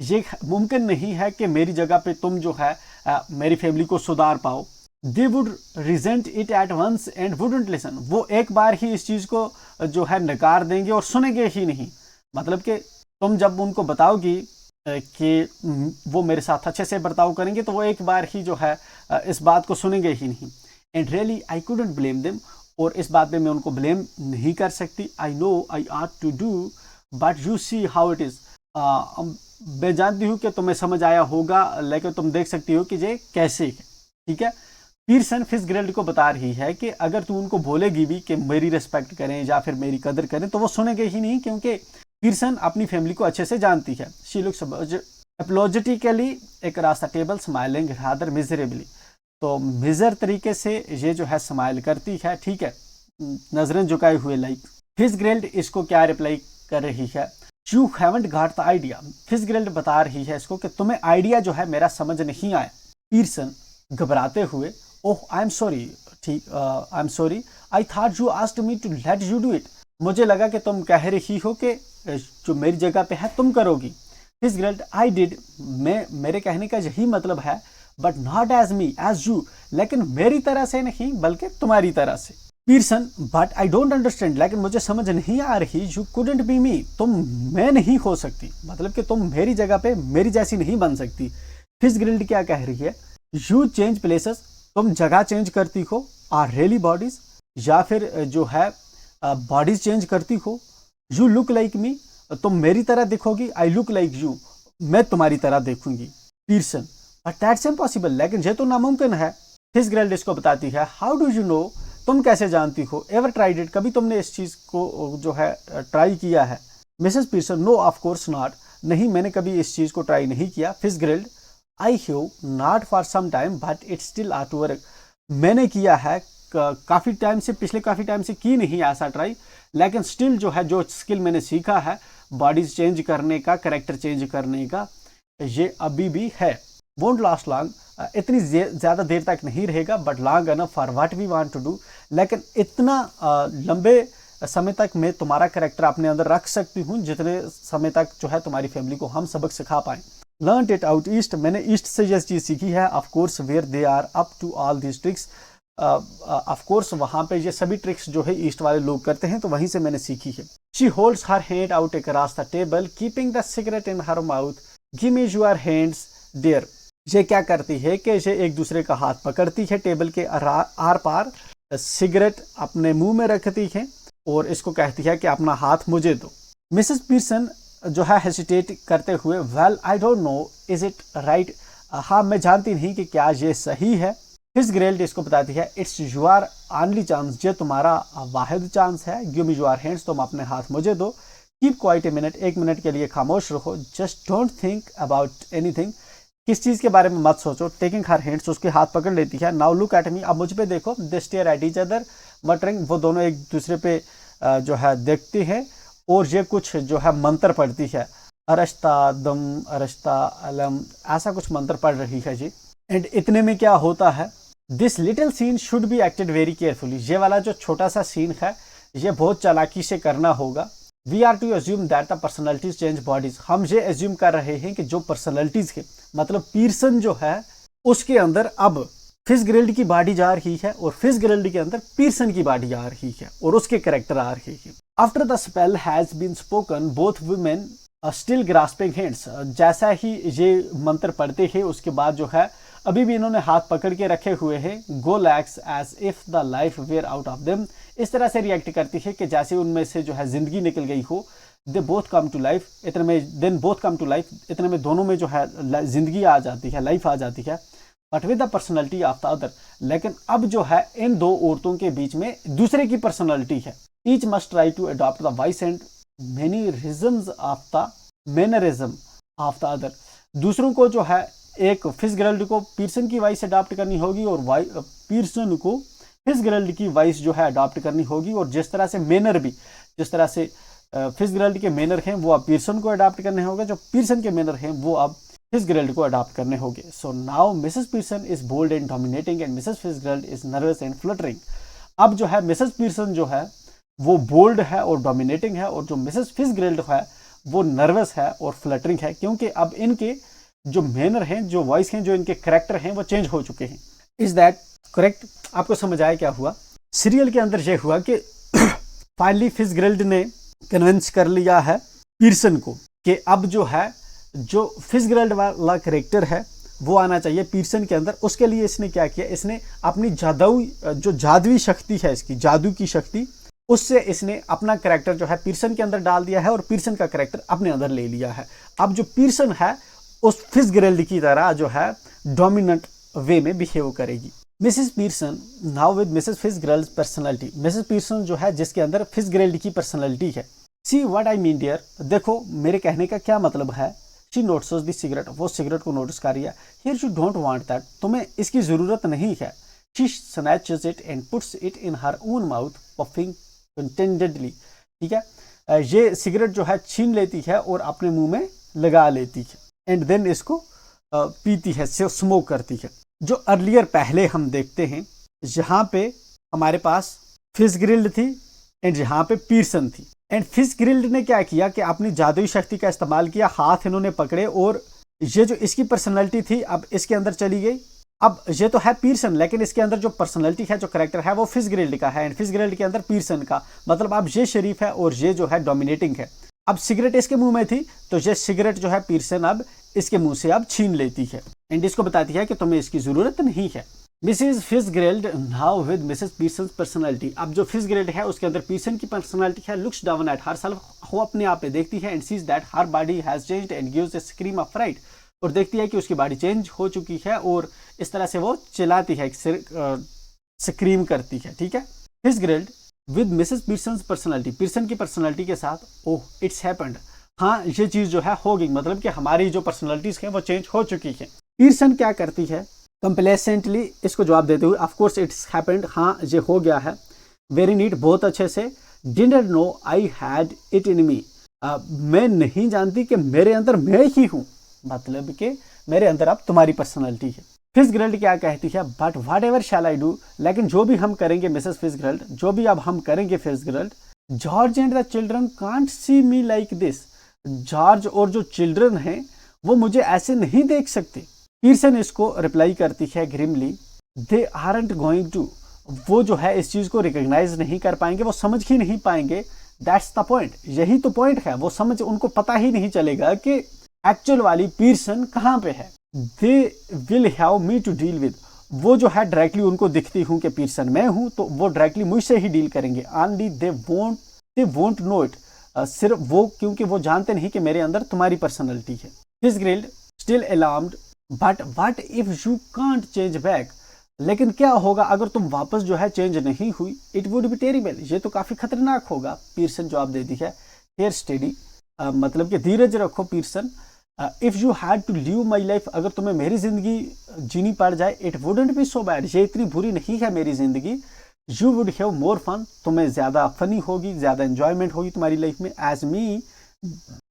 ये मुमकिन नहीं है कि मेरी जगह पे तुम जो है मेरी फैमिली को सुधार पाओ। They would resent it at once and wouldn't listen. वो एक बार ही इस चीज़ को जो है नकार देंगे और सुनेंगे ही नहीं। मतलब कि तुम जब उनको बताओगी कि वो मेरे साथ अच्छे से बर्ताव करेंगे, तो वो एक बार ही जो है इस बात को सुनेंगे ही नहीं। And really I couldn't blame them. और इस बात पे मैं उनको ब्लेम नहीं कर सकती। I know I ought to do but you see how it is. मैं जानती हूँ कि तुम्हें समझ आया होगा, लेकिन तुम देख सकती हो कि ये कैसे है, ठीक है। पीरसन फिट्जगेराल्ड को बता रही है कि अगर तू उनको बोलेगी भी कि मेरी रिस्पेक्ट करें या फिर मेरी कदर करें तो वो सुनेंगे ही नहीं, क्योंकि पीरसन अपनी फैमिली को अच्छे से जानती है। She looks apologetically across the table smiling rather miserably. तो मिजर तरीके से ये जो है स्माइल करती है, ठीक है, नजरें झुकाए हुए लाइक। फिट्जगेराल्ड इसको क्या रिप्लाई कर रही है, you haven't got the idea. Fitzgerald बता रही है इसको कि तुम्हें आइडिया जो है मेरा समझ नहीं आया। पीरसन घबराते हुए, ओह आई एम सॉरी, ठीक, I am sorry, I thought you asked me to let you do it. मुझे लगा कि तुम कह रही हो कि जो मेरी जगह पे है तुम करोगी। फिट्जगेराल्ड, आई डिड, मेरे कहने का यही मतलब है, but not as me as you, लेकिन मेरी तरह से नहीं बल्कि तुम्हारी तरह से। Pearson, but I don't understand, लेकिन मुझे समझ नहीं आ रही, यू कुडंट बी मी, तुम मैं नहीं हो सकती, मतलब कि तुम मेरी जगह पे मेरी जैसी नहीं बन सकती। फिट्जगेराल्ड क्या कह रही है, यू चेंज प्लेसेस, तुम जगह चेंज करती हो, आर रियली बॉडीज, या फिर जो है बॉडीज चेंज करती हो। यू लुक लाइक मी, तुम मेरी तरह दिखोगी, आई लुक लाइक यू, मैं तुम्हारी तरह देखूंगी। पीरसन, बट दैट्स इम्पॉसिबल, लेकिन ये तो नामुमकिन है। फिट्जगेराल्ड इसको बताती है, हाउ डू यू नो, तुम कैसे जानती हो, एवर ट्राइड इट, कभी तुमने इस चीज को जो है ट्राई किया है। Mrs Pearson, no of course not, नहीं मैंने कभी इस चीज को ट्राई नहीं किया। Fitzgerald, I have not for some time but it still are to work, मैंने किया है काफी टाइम से, पिछले काफी टाइम से की नहीं ऐसा ट्राई, लेकिन स्टिल जो है जो स्किल मैंने सीखा है बॉडीज चेंज करने का, कैरेक्टर चेंज करने का, ये अभी भी है। वोंट लास्ट लॉन्ग, इतनी ज्यादा देर तक नहीं रहेगा, but long enough for what we want to do, लेकिन इतना लंबे समय तक मैं तुम्हारा कैरेक्टर अपने अंदर रख सकती हूँ जितने समय तक जो है तुम्हारी फैमिली को हम सबक सिखा पाए। लर्न इट आउट ईस्ट, मैंने ईस्ट से ये चीज सीखी है। Of course where they are up to all this tricks, of course वहां पे ये सभी ट्रिक्स जो है ईस्ट वाले लोग करते हैं, तो वहीं से मैंने सीखी है। She holds her hand out across the table keeping the cigarette in her mouth, give me your hands dear. ये क्या करती है कि ये एक दूसरे का हाथ पकड़ती है, टेबल के आर पार सिगरेट अपने मुंह में रखती है और इसको कहती है कि अपना हाथ मुझे दो। मिसेस पीरसन जो है हेसिटेट करते हुए, well I don't no is it right, हाँ मैं जानती नहीं कि क्या ये सही है। फिट्जगेराल्ड इसको बताती है, इट्स योर ओनली चांस, ये तुम्हारा वाहिद चांस है, गिव मी योर हैंड्स, तुम अपने हाथ मुझे दो। कीप क्वाइट ए मिनट, एक मिनट के लिए खामोश रहो, just don't think about anything, किस चीज के बारे में मत सोचो। टेकिंग हर हैंड्स, उसके हाथ पकड़ लेती है। नाउ लुक एट मी, अब मुझ पे देखो। They stare at each other muttering, वो दोनों एक दूसरे पे जो है देखती है और ये कुछ जो है मंत्र पढ़ती है, अरश्ता दम अरश्ता अलम, ऐसा कुछ मंत्र पढ़ रही है जी। एंड इतने में क्या होता है, this little scene should be acted very carefully, ये वाला जो छोटा सा सीन है ये बहुत चालाकी से करना होगा। We are to assume that the personalities change bodies, हम ये एज्यूम कर रहे हैं कि जो पर्सनैलिटीज के मतलब पीरसन जो है उसके अंदर अब फिट्जगेराल्ड की बॉडी जा रही है और फिट्जगेराल्ड के अंदर पीरसन की बॉडी आ रही है और उसके कैरेक्टर आ रहे हैं। After the spell has been spoken both women still grasping hands, जैसा ही ये मंत्र पढ़ते हैं उसके बाद जो है अभी भी इन्होंने हाथ पकड़ के रखे हुए हैं। Go lax as if the life were out of them, इस तरह से रिएक्ट करती है कि जैसे उनमें से जो है जिंदगी निकल गई हो। They both come to life, इतने में then both come to life, इतने में दोनों में जो है जिंदगी आ जाती है, लाइफ आ जाती है। But with the personality of the other, लेकिन अब जो है इन दो औरतों के बीच में दूसरे की पर्सनैलिटी है। Each must try to adopt the voice and mannerisms of the mannerism of the other, दूसरों को जो है एक फिट्जगेराल्ड को पीरसन की वॉइस अडॉप्ट करनी होगी और पीरसन को फिट्जगेराल्ड की वॉइस जो है अडॉप्ट करनी होगी। और जिस तरह से मैनर भी, जिस तरह से फिट्जगेराल्ड के मैनर हैं वो अब पीरसन को अडॉप्ट करने होंगे, जो पीरसन के मैनर हैं वो अब फिट्जगेराल्ड को अडॉप्ट करने होंगे। So now Mrs Pearson is bold and dominating and Mrs Fitzgerald is nervous and fluttering. अब जो है मिसेस पीरसन जो है वो बोल्ड है और डोमिनेटिंग है और जो मिसेस फिट्जगेराल्ड है वो नर्वस है और फ्लटरिंग है, क्योंकि अब इनके जो मैनर हैं, जो वॉइस हैं, जो इनके कैरेक्टर हैं वो चेंज हो चुके हैं। Is that correct? आपको समझ आया क्या हुआ? सीरियल के अंदर यह हुआ कि फाइनली फिट्जगेराल्ड ने कन्विंस कर लिया है पीरसन को कि अब जो है जो फिट्जगेराल्ड वाला कैरेक्टर है वो आना चाहिए पीरसन के अंदर। उसके लिए इसने क्या किया, इसने अपनी जादुई शक्ति है, इसकी जादू की शक्ति, उससे इसने अपना कैरेक्टर जो है पीरसन के अंदर डाल दिया है और पीरसन का कैरेक्टर अपने अंदर ले लिया है। अब जो पीरसन है उस फिट्जगेराल्ड की तरह जो है डोमिनेंट वे में बिहेव करेगी। Mrs Pearson now with Mrs Fitzgerald personality, Mrs Pearson जो है जिसके अंदर फिट्जगेराल्ड की पर्सनालिटी है। See what I mean dear, देखो मेरे कहने का क्या मतलब है। शी नोटिसेस द सिगरेट, वो सिगरेट को नोटिस कर रही है। Here you don't want that, तुम्हें इसकी जरूरत नहीं है। She snatches it and puts it in her own mouth puffing contentedly, ठीक है। ये सिगरेट जो है छीन लेती है और अपने मुंह में लगा लेती है एंड देन इसको पीती है, स्मोक करती है। जो अर्लियर पहले हम देखते हैं, यहाँ पे हमारे पास फिट्जगेराल्ड थी एंड यहाँ पे पीर्सन थी। एंड फिट्जगेराल्ड ने क्या किया कि अपनी जादुई शक्ति का इस्तेमाल किया, हाथ इन्होंने पकड़े और ये जो इसकी पर्सनैलिटी थी अब इसके अंदर चली गई। अब ये तो है पीर्सन, लेकिन इसके अंदर जो पर्सनैलिटी है, जो करेक्टर है, वो फिट्जगेराल्ड का है एंड फिट्जगेराल्ड के अंदर पीर्सन का। मतलब अब ये शरीफ है और ये जो है डोमिनेटिंग है। अब सिगरेट इसके मुंह में थी तो ये सिगरेट जो है पीर्सन अब इसके मुंह से अब छीन लेती है एंड इसको बताती है कि तुम्हें इसकी जरूरत नहीं है। Mrs Fitzgerald now with Mrs Pearson personality, अब जो फिट्जगेराल्ड है उसके अंदर पीर्सन की पर्सनालिटी है। Looks down at herself, वो अपने आप पे देखती है and sees that her body has changed and gives a scream of fright, और देखती है कि उसकी बॉडी चेंज हो चुकी है और इस तरह से वो चिल्लाती है, स्क्रीम करती है, ठीक है। Fitzgerald with Mrs Pearson personality, पीर्सन की पर्सनालिटी के साथ, ओह इट्स हैपेंड, हाँ ये चीज जो है हो गई, मतलब कि हमारी जो पर्सनालिटीज है वो चेंज हो चुकी है। पीर्सन क्या करती है, कंप्लेसेंटली इसको जवाब देते हुए, ऑफ कोर्स इट्स हैपेंड, हाँ ये हो गया है। वेरी नीट, बहुत अच्छे से। Didn't know I had it in me, मैं नहीं जानती कि मेरे अंदर मैं ही हूँ, मतलब कि मेरे अंदर अब तुम्हारी पर्सनालिटी है। फिट्जगेराल्ड क्या कहती है, but whatever shall I do, लेकिन जो भी हम करेंगे मिसेस फिट्जगेराल्ड, जो भी अब हम करेंगे Fitzgerald, George and the children can't see me like this, George और जो चिल्ड्रन हैं वो मुझे ऐसे नहीं देख सकते। पीर्सन इसको रिप्लाई करती है grimly, they aren't going to, वो जो है इस चीज को रिकॉग्नाइज नहीं कर पाएंगे, वो समझ ही नहीं पाएंगे। दैट्स द पॉइंट, यही तो पॉइंट है, वो समझ, उनको पता ही नहीं चलेगा कि एक्चुअल वाली पीर्सन कहाँ पे है। They will have me to deal with, वो जो है डायरेक्टली उनको दिखती हूँ कि पीर्सन मैं हूँ, तो वो डायरेक्टली मुझसे ही डील करेंगे। Only they won't know it, सिर्फ वो, क्योंकि वो जानते नहीं कि मेरे अंदर तुम्हारी पर्सनालिटी है। Fitzgerald still alarmed, but what if you can't change back, लेकिन क्या होगा अगर तुम वापस जो है चेंज नहीं हुई। इट वुड बी टेरिबल, ये तो काफी खतरनाक होगा। पीर्सन जवाब देती है, हियर स्टेडी, मतलब कि धीरज रखो Pearson. If you had to live my life, अगर तुम्हें मेरी जिंदगी जीनी पड़ जाए, it wouldn't be so bad, ये इतनी बुरी नहीं है मेरी जिंदगी। You would have more fun, तुम्हें ज्यादा फनी होगी, ज्यादा एंजॉयमेंट होगी तुम्हारी लाइफ में, as me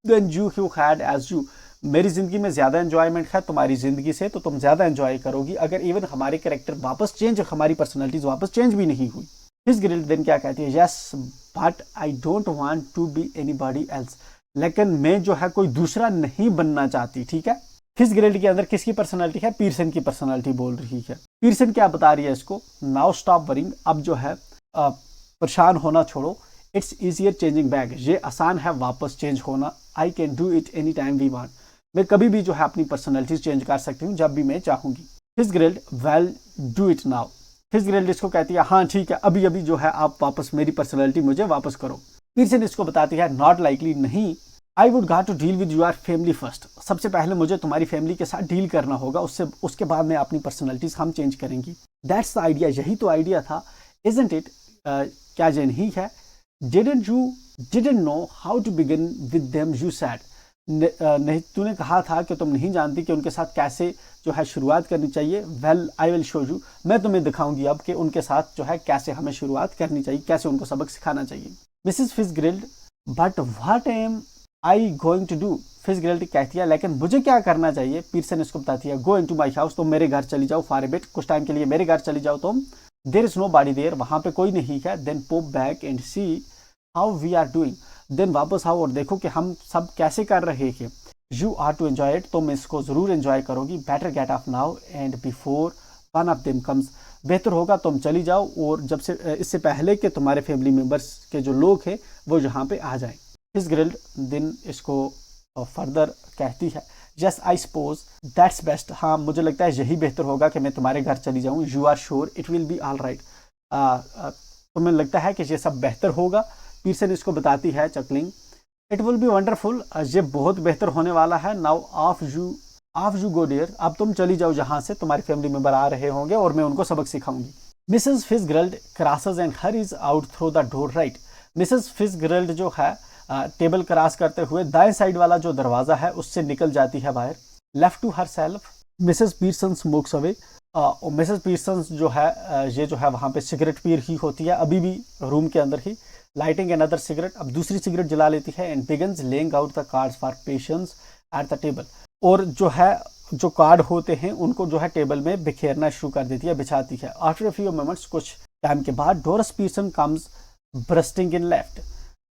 than you have had as you, मेरी जिंदगी में ज्यादा एंजॉयमेंट है तुम्हारी जिंदगी से, तो तुम ज्यादा एंजॉय करोगी अगर इवन हमारे कैरेक्टर वापस चेंज, हमारी पर्सनालिटीज वापस चेंज भी नहीं हुई। फिट्जगेराल्ड देन क्या कहती है, yes but I don't want to be anybody else, लेकिन मैं जो है कोई दूसरा नहीं बनना चाहती, ठीक है। फिट्जगेराल्ड के अंदर किसकी पर्सनालिटी है, पीर्सन की पर्सनालिटी बोल रही है। पीर्सन क्या बता रही है इसको, नाउ स्टॉप वरिंग, अब जो है परेशान होना छोड़ो। इट्स इजियर चेंजिंग बैक, ये आसान है वापस चेंज होना। I can do it any time we want, मैं कभी भी जो है अपनी पर्सनालिटी चेंज कर सकती हूँ जब भी मैं चाहूंगी। Fitzgerald well do it now, Fitzgerald इसको कहती है, हाँ ठीक है, अभी अभी जो है आप वापस मेरी पर्सनालिटी मुझे वापस करो। पीर्सन इसको बताती है, नॉट लाइकली, नहीं, I would got to deal with your family first, सबसे पहले मुझे तुम्हारी फैमिली के साथ डील करना होगा, उसके बाद में अपनी पर्सनालिटीज हम चेंज करेंगी। दैट्स द आइडिया, यही तो आइडिया था, इजंट इट, क्या ये नहीं है। Didn't know how to begin with them you said, नहीं तूने कहा था कि तुम नहीं जानती कि उनके साथ कैसे जो है शुरुआत करनी चाहिए। Well I will show you, मैं तुम्हें दिखाऊंगी अब कि उनके साथ जो है कैसे हमें शुरुआत करनी चाहिए, कैसे उनको सबक सिखाना चाहिए। Mrs Fitzgerald, but what am I going to do, Fitzgerald कहती है, लेकिन मुझे क्या करना चाहिए। पीर्सन इसको बताती है, गो इनटू माय हाउस, तुम मेरे घर चली जाओ, फॉर ए बिट, कुछ टाइम के लिए मेरे घर चली जाओ तुम। There is nobody there, वहां पे कोई नहीं है। Then pop back and see how we are doing, then वापस आओ और देखो कि हम सब कैसे कर रहे हैं। You are to enjoy it, तुम इसको जरूर एंजॉय करोगी। Better get off now and before one of them comes, बेहतर होगा तुम चली जाओ और जब से इससे पहले कि तुम्हारे फैमिली मेम्बर्स के जो लोग हैं वो यहाँ पे आ जाएं। फिट्जगेराल्ड दिन इसको फर्दर कहती है, yes I suppose that's best, हाँ मुझे लगता है यही बेहतर होगा कि मैं तुम्हारे घर चली जाऊँ। You are sure it will be all right, तुम्हें लगता है कि ये सब बेहतर होगा। पीर्सन इसको बताती है chuckling, it will be wonderful, ये बहुत बेहतर होने वाला है। Now off you off you go dear, अब तुम चली जाओ जहां से, तुम्हारे फैमिली मेंबर आ रहे होंगे और मैं उनको सबक सिखाऊंगी। Mrs Fitzgerald crosses and hurries out through the door right. Mrs Fitzgerald जो है टेबल क्रॉस करते हुए दाएं साइड वाला जो दरवाजा है उससे निकल जाती है बाहर। Left to herself Mrs Pearson smokes away. Mrs Pearson जो है ये जो है वहां पे सिगरेट पी रही होती है अभी भी रूम के अंदर ही। लाइटिंग अनदर सिगरेट, अब दूसरी सिगरेट जला लेती है। And begins laying out the cards for patients at the table, और जो है जो कार्ड होते हैं उनको जो है टेबल में बिखेरना शुरू कर देती है, बिछाती है। आफ्टर अ फ्यू मोमेंट्स, कुछ टाइम के बाद, Doras पीर्सन comes bursting in left.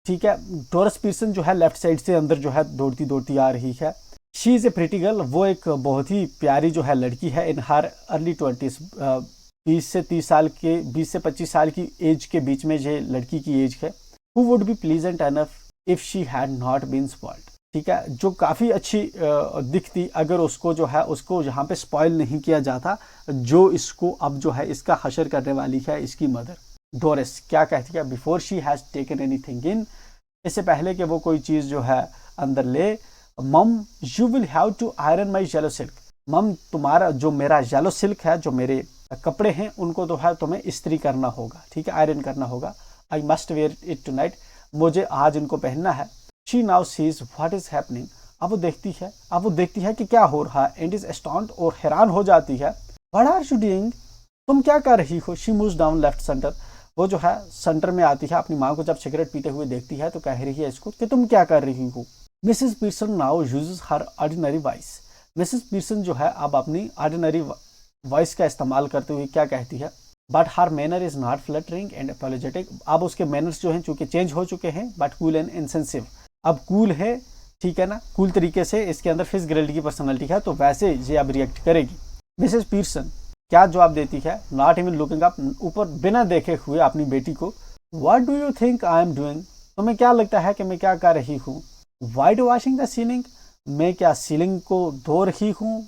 ठीक है, डोरस पीर्सन जो है लेफ्ट साइड से अंदर जो है दौड़ती दौड़ती आ रही है। She is a pretty girl, वो एक बहुत ही प्यारी जो है लड़की है। इन हर अर्ली 20s, 20 से 30 साल के, 20 से 25 साल की एज के बीच में ये लड़की की एज है। Who would be pleasant enough if she had not been spoiled. ठीक है, जो काफी अच्छी दिखती अगर उसको जो है उसको यहाँ पे स्पॉइल नहीं किया जाता, जो इसको अब जो है इसका हशर करने वाली है इसकी मदर। डोरिस क्या कहती है, before she has taken anything in, इससे पहले कि वो कोई चीज जो है अंदर ले। Mum you will have to iron my yellow silk. Mum तुम्हारा जो मेरा येलो सिल्क है, जो मेरे कपड़े हैं उनको तो है तुम्हें इस्त्री करना होगा। ठीक है, आयरन करना होगा। I must wear it tonight, मुझे आज इनको पहनना है। She now sees what is happening, अब वो देखती है कि क्या हो रहा है। एंड इज एस्टॉन्ड, और हैरान हो जाती है। व्हाट आर यू डूइंग, तुम क्या कर रही हो। She moves down left centre, वो जो है सेंटर में आती है। अपनी माँ को जब सिगरेट पीते हुए देखती है तो कह रही है इसको कि तुम क्या कर रही हो। मिसेस पीर्सन नाउ यूजेस हर ऑर्डिनरी वॉइस। मिसेस पीर्सन जो है अब अपनी ऑर्डिनरी वॉइस का इस्तेमाल करते हुए क्या कहती है, but her manner is not fluttering and apologetic. अब उसके मैनर्स जो हैं चूंकि चेंज हो चुके हैं, बट कूल एंड इनसेंसिव, अब कूल है। ठीक है ना, कूल तरीके से इसके अंदर फिट्जगेराल्ड की पर्सनालिटी है, तो वैसे ये अब रिएक्ट करेगी। मिसेस पीर्सन क्या जवाब देती है, नॉट इवन लुकिंग अप, ऊपर बिना देखे हुए अपनी बेटी को। What do you think I am doing, तुम्हें क्या लगता है कि मैं क्या कर रही हूँ। वाइट वॉशिंग द सीलिंग, मैं क्या सीलिंग को धो रही हूँ,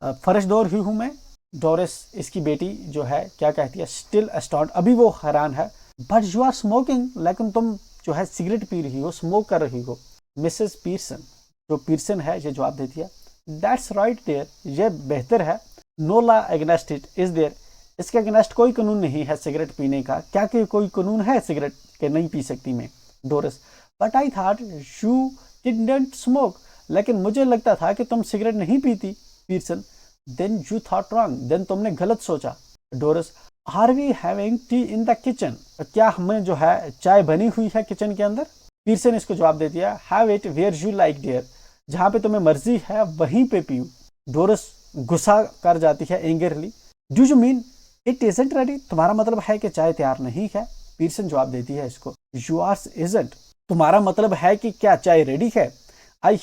फर्श धो रही हूँ मैं। डोरिस इसकी बेटी जो है क्या कहती है, स्टिल एस्टॉन्ड, अभी वो हैरान है। बट यू आर स्मोकिंग, लेकिन तुम जो है सिगरेट पी रही हो, स्मोक कर रही हो। मिसेस पीर्सन, जो पीर्सन है, ये जवाब देती है, दैट्स राइट देयर, ये बेहतर है। No law against it is there, इसके अगेंस्ट कोई कानून नहीं है सिगरेट पीने का। क्या कि कोई कानून है सिगरेट के नहीं पी सकती मैं। Doris, but I thought you didn't smoke, लेकिन मुझे लगता था कि तुम सिगरेट नहीं पीती। Pearson, then you thought wrong, देन तुमने गलत सोचा। Doris, are we having tea in the kitchen, क्या हमें जो है चाय बनी हुई है किचन के अंदर। पीर्सन इसको जवाब देती है, have it where you like dear, जहां पे तुम्हें मर्जी है वहीं पे पियो। डोरिस गुस्सा कर जाती है angrily, do you mean it isn't ready, तुम्हारा मतलब है कि चाय तैयार नहीं है। पीर्सन जवाब देती है इसको, योर्स इजंट, तुम्हारा मतलब है कि क्या चाय रेडी है। I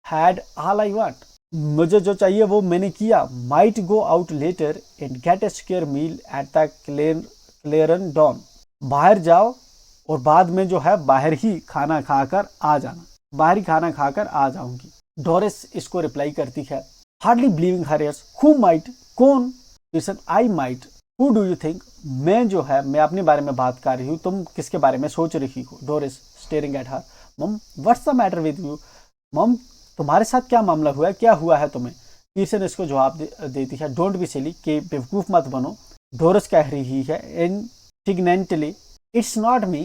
had all I want, मुझे जो चाहिए वो मैंने किया। Might go out later and get a square meal at the Clarendon, बाहर जाओ और बाद में जो है बाहर ही खाना खाकर आ जाना, बाहर ही खाना खाकर आ जाऊंगी। डोरिस इसको रिप्लाई करती है, hardly believing her ears, who might, कौन। Pearson, I might, who do you think, मैं जो है मैं अपने बारे में बात कर रही हूँ, तुम किसके बारे में सोच रही हो। डोरिस स्टेयरिंग एट हर, मम what's the matter with you, मम तुम्हारे साथ क्या मामला हुआ है, क्या हुआ है तुम्हें। पीर्सन इसको जवाब देती है, डोंट बी सिली, कि बेवकूफ मत बनो। डोरिस कह रही है indignantly, it's not me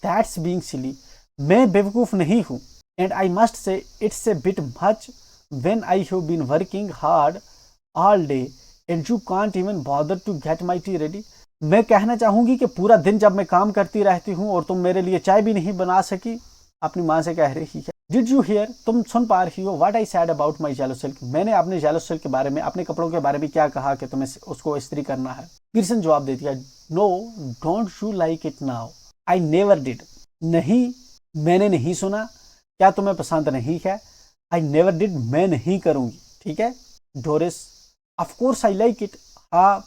that's being silly, मैं बेवकूफ नहीं हूँ। And I must say it's a bit much when I have been working hard all day and you can't even bother to get my tea ready, मैं कहना चाहूंगी कि पूरा दिन जब मैं काम करती रहती हूँ और तुम मेरे लिए चाय भी नहीं बना सकी। अपनी माँ से कह रही है, डिड यू हियर, तुम सुन पा रही हो, what I sad about my yellow silk, मैंने अपने येलो सिल्क के बारे में, अपने कपड़ों के बारे में क्या कहा कि तुम्हें उसको इस्त्री करना है। पीर्सन जवाब देती है, no don't you like it now, I never did, नहीं मैंने नहीं सुना, क्या तुम्हें पसंद नहीं है। आई नेवर डिड, मैं नहीं करूंगी। ठीक है। Doris, of course I like it, हाँ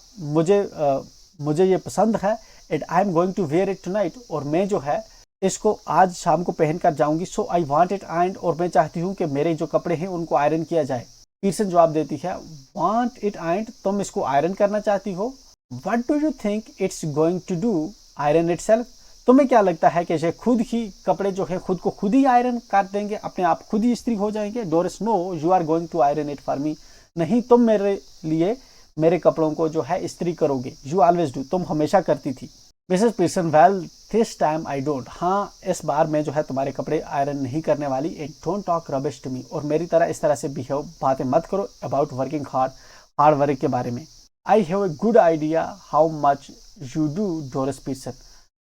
मुझे ये पसंद है। And I am going to wear it tonight, और मैं जो है इसको आज शाम को पहन कर जाऊंगी। सो आई वांट इट आयरन, और मैं चाहती हूँ कि मेरे जो कपड़े हैं उनको आयरन किया जाए। पीर्सन जवाब देती है, वांट इट आयरन, तुम इसको आयरन करना चाहती हो। What do you think it's going to do, iron itself, तुम्हें क्या लगता है कि ये खुद ही कपड़े जो है खुद को खुद ही आयरन कर देंगे, अपने आप खुद ही इस्त्री हो जाएंगे? Doris, no, you are going to iron it for me. नहीं, तुम मेरे लिए मेरे कपड़ों को जो है इस्त्री करोगे। यू ऑलवेज डू, तुम हमेशा करती थी। Mrs Peterson, well this time I don't. हाँ, इस बार मैं जो है तुम्हारे कपड़े आयरन नहीं करने वाली। And don't talk rubbish to me, और मेरी तरह इस तरह से बिहेव, बातें मत करो अबाउट वर्किंग हार्ड वर्क के बारे में। I have a good idea how much you do, Doris Peterson.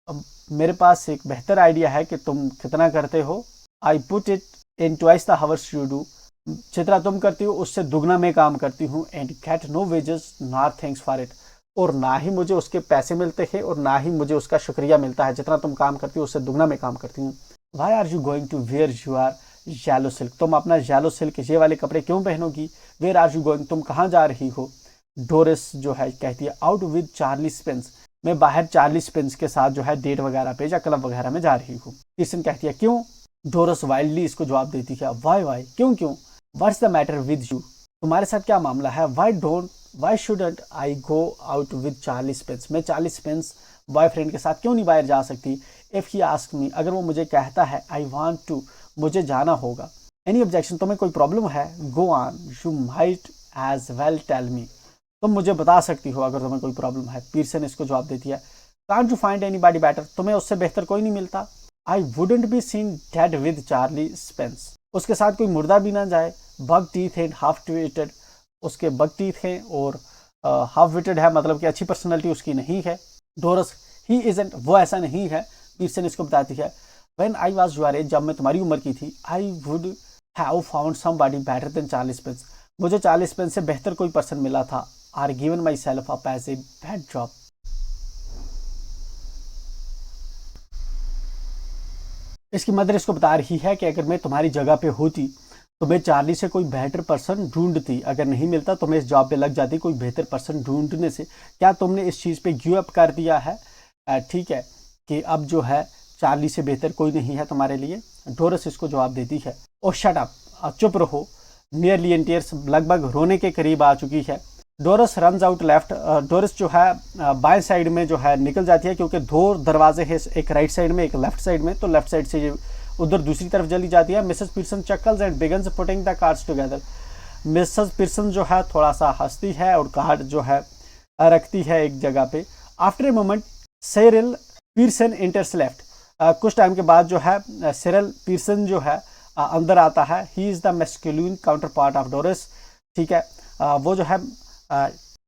अब मेरे पास एक बेहतर आइडिया है कि तुम कितना करते हो। I put it in twice the hours you do. जितना तुम करती हो उससे दुगना मैं काम करती हूँ। And get no wages nor thanks for it, और ना ही मुझे उसके पैसे मिलते हैं और ना ही मुझे उसका शुक्रिया मिलता है। जितना तुम काम करती हो उससे दुगना मैं काम करती हूँ। Why are you going to wear your yellow silk, तुम अपना येलो सिल्क ये वाले कपड़े क्यों पहनोगी? वेयर आर यू गोइंग, तुम कहाँ जा रही हो? डोरिस जो है कहती है, आउट विद चार्ली स्पेंस, मैं बाहर चार्ली स्पेंस के साथ जो है डेट वगैरह पे या क्लब वगैरह में जा रही हूँ। पीटरसन कहती है, क्यों? डोरिस वाइल्डली इसको जवाब देती है, वाई, क्यों? What's the matter with you, तुम्हारे साथ क्या मामला है? Why shouldn't I go out with Charlie Spence, मैं चार्ली स्पेंस बॉयफ्रेंड के साथ क्यों नहीं बाहर जा सकती? इफ ही आस्क मी, अगर वो मुझे कहता है, आई वॉन्ट टू, मुझे जाना होगा। एनी ऑब्जेक्शन, तुम्हें कोई प्रॉब्लम है? Go on, you might as well tell me, तुम मुझे बता सकती हो अगर तुम्हें कोई प्रॉब्लम है। पीटरसन इसको जवाब देती है, can't you find anybody better, तुम्हें उससे बेहतर कोई नहीं मिलता। I wouldn't be seen dead with Charlie Spence, उसके साथ कोई मुर्दा भी ना जाए। Bug teeth and half witted, उसके बग टीथ हैं और हाफ विटेड है, मतलब कि अच्छी पर्सनैलिटी उसकी नहीं है। डोरिस, ही इजंट, वो ऐसा नहीं है। पीटरसन इसको बताती है, when I was your age, जब मैं तुम्हारी उम्र की थी, I would have found somebody better than Charlie Spence, मुझे चार्ली स्पेंस से बेहतर कोई पर्सन मिला था। Are given myself up as a bad job, इसकी मदर इसको बता रही है कि अगर मैं तुम्हारी जगह पे होती तो मैं चार्ली से कोई बेहतर पर्सन ढूंढती, अगर नहीं मिलता तो मैं इस जॉब पे लग जाती कोई बेहतर पर्सन ढूंढने से। क्या तुमने इस चीज़ पे गिव अप कर दिया है? ठीक है, कि अब जो है चार्ली से बेहतर कोई नहीं है तुम्हारे लिए? डोरिस इसको जवाब देती है, ओ शट अप, चुप रहो। नियरली इन टीयर्स, लगभग रोने के करीब आ चुकी है। Doris runs out left, Doris जो है बाएं साइड में जो है निकल जाती है, क्योंकि दो दरवाजे हैं, एक राइट साइड में एक लेफ्ट साइड में, तो लेफ्ट साइड से ये उधर दूसरी तरफ चली जाती है। Mrs Peterson chuckles and begins putting the cards together, Mrs Peterson जो है थोड़ा सा हंसती है और कार्ड जो है रखती है एक जगह पे। After a moment Cyril Peterson enters left, कुछ टाइम के बाद जो है सिरिल पीटरसन जो है अंदर आता है। He is the masculine counter part of Doris, ठीक है, वो जो है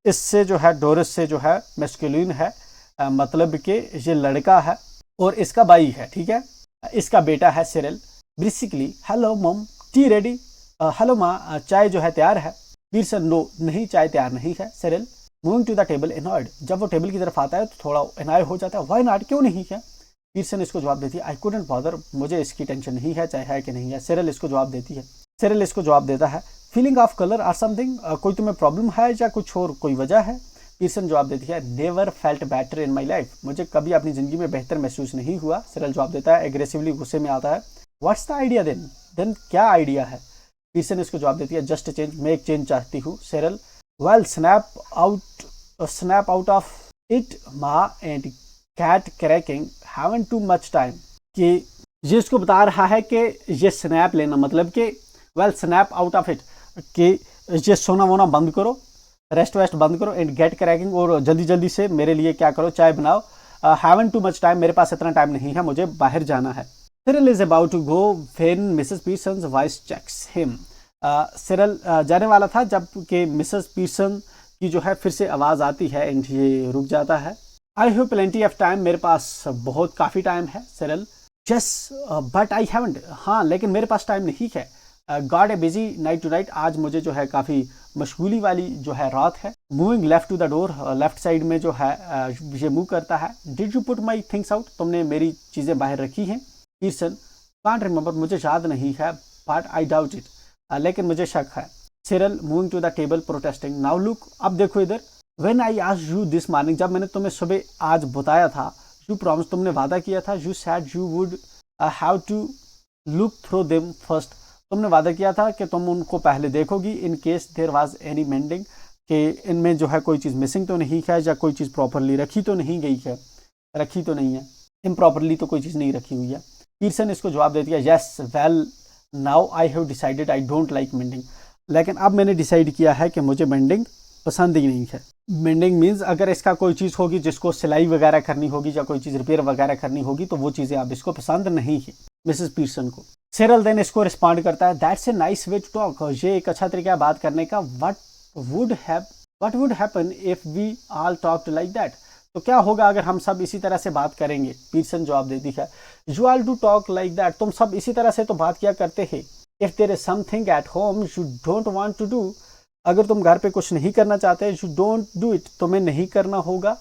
इससे जो है डोरिस से जो है मैस्कुलिन है, मतलब कि ये लड़का है और इसका भाई है, ठीक है, इसका बेटा है Cyril. Basically, hello mom, T ready, hello माँ, चाय जो है तैयार है। पीटरसन, नो, नहीं, चाय तैयार नहीं है। Cyril moving to the table annoyed, जब वो टेबल की तरफ आता है तो थोड़ा एनॉय हो जाता है, व्हाई नॉट, क्यों नहीं है? पीटरसन इसको जवाब देती है, आई कुडंट बॉदर, मुझे इसकी टेंशन नहीं है, चाहे है कि नहीं है। सिरिल इसको जवाब देती है, सिरिल इसको जवाब देता है, फीलिंग ऑफ कलर और समथिंग, कोई तुम्हें प्रॉब्लम है या कुछ और कोई वजह है? पीटरसन जवाब देती है, never felt better in my life, मुझे कभी अपनी जिंदगी में बेहतर महसूस नहीं हुआ। सिरिल जवाब देता है, एग्रेसिवली गुस्से में आता है, व्हाट्स द आइडिया देन क्या आइडिया है? पीटरसन इसको जवाब देती है, जस्ट चेंज, मैं एक चेंज चाहती हूँ। Cyril, well snap out of it ma and get cracking haven't too much time, कि ये इसको बता रहा है कि ये स्नैप लेना, मतलब कि well snap out of it, कि ये सोना वोना बंद करो, रेस्ट वेस्ट बंद करो, एंड गेट क्रैकिंग, और जल्दी जल्दी से मेरे लिए क्या करो, चाय बनाओ। हैवन टू मच टाइम, मेरे पास इतना टाइम नहीं है, मुझे बाहर जाना है। Cyril is about to go when Mrs Peterson voice checks him, Cyril जाने वाला था जब कि मिसेस पीटरसन की जो है फिर से आवाज़ आती है एंड ये रुक जाता है। I have plenty of time, मेरे पास बहुत काफ़ी टाइम है। Cyril, yes but I haven't, हाँ लेकिन मेरे पास टाइम नहीं है। Got a busy night tonight, आज मुझे जो है काफ़ी मशगूली वाली जो है रात है। Moving left to the door, left side में जो है ये मूव करता है। Did you put my things out, तुमने मेरी चीज़ें बाहर रखी हैं? पीटरसन, कांट रिमेंबर, मुझे याद नहीं है, बट आई डाउट इट, लेकिन मुझे शक है। Cyril moving to the table protesting, now look, अब देखो इधर, when I asked you this morning, जब मैंने तुम्हें सुबह आज बताया था, यू प्रॉमिस, तुमने वादा किया था, you said you would have to look through them first, तुमने वादा किया था कि तुम उनको पहले देखोगी, in case there was any mending, कि इनमें जो है कोई चीज़ मिसिंग तो नहीं है या कोई चीज़ प्रॉपरली रखी तो नहीं है। इम्प्रॉपरली तो कोई चीज़ नहीं रखी हुई है। पीरसन इसको जवाब देती है yes well now I have decided I don't like mending, लेकिन अब मैंने डिसाइड किया है कि मुझे मेंडिंग पसंद ही नहीं है। मेंडिंग मीन्स अगर इसका कोई चीज़ होगी जिसको सिलाई वगैरह करनी होगी या कोई चीज़ रिपेयर वगैरह करनी होगी तो वो चीज़ें अब इसको पसंद नहीं है मिसेस पीरसन को। सिरल देन इसको रिस्पॉन्ड करता है that's a nice way to talk, ये एक अच्छा तरीका है बात करने का। What would happen if we all talked like that, तो क्या होगा अगर हम सब इसी तरह से बात करेंगे। पीरसन जवाब देती है you all do talk like that, तुम सब इसी तरह से तो बात किया करते हैं। If there is something at home you don't want to do, अगर तुम घर पे कुछ नहीं करना चाहते यू डोंट डू इट, तुम्हें नहीं करना होगा।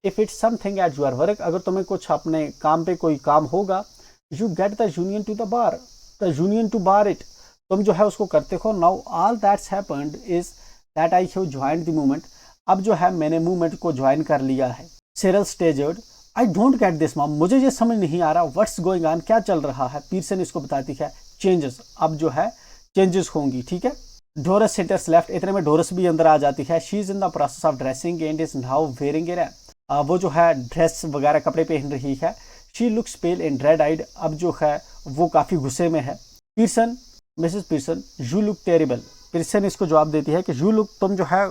If it's something at your work, अगर तुम्हें कुछ अपने काम पे कोई काम होगा you get the union to the union to bar it, तुम जो है उसको करते हो। Now all that's happened is that I have joined the movement, अब जो है मैंने मूवमेंट को ज्वाइन कर लिया है। Cyril staggered I don't get this mom, मुझे ये समझ नहीं आ रहा व्हाट्स गोइंग ऑन, क्या चल रहा है। पीरसन इसको बताती है चेंजेस, अब जो है चेंजेस होंगी, ठीक है। डोरस सेंटर्स लेफ्ट, इतने में डोरस भी अंदर आ जाती है। She is in the process of dressing and is now wearing a wrap, वो जो है ड्रेस वगैरह कपड़े पहन रही है। She looks pale and red eyed, अब जो है वो काफ़ी गुस्से में है। Pearson Mrs Pearson you look terrible, Pearson इसको जवाब देती है कि यू लुक, तुम जो है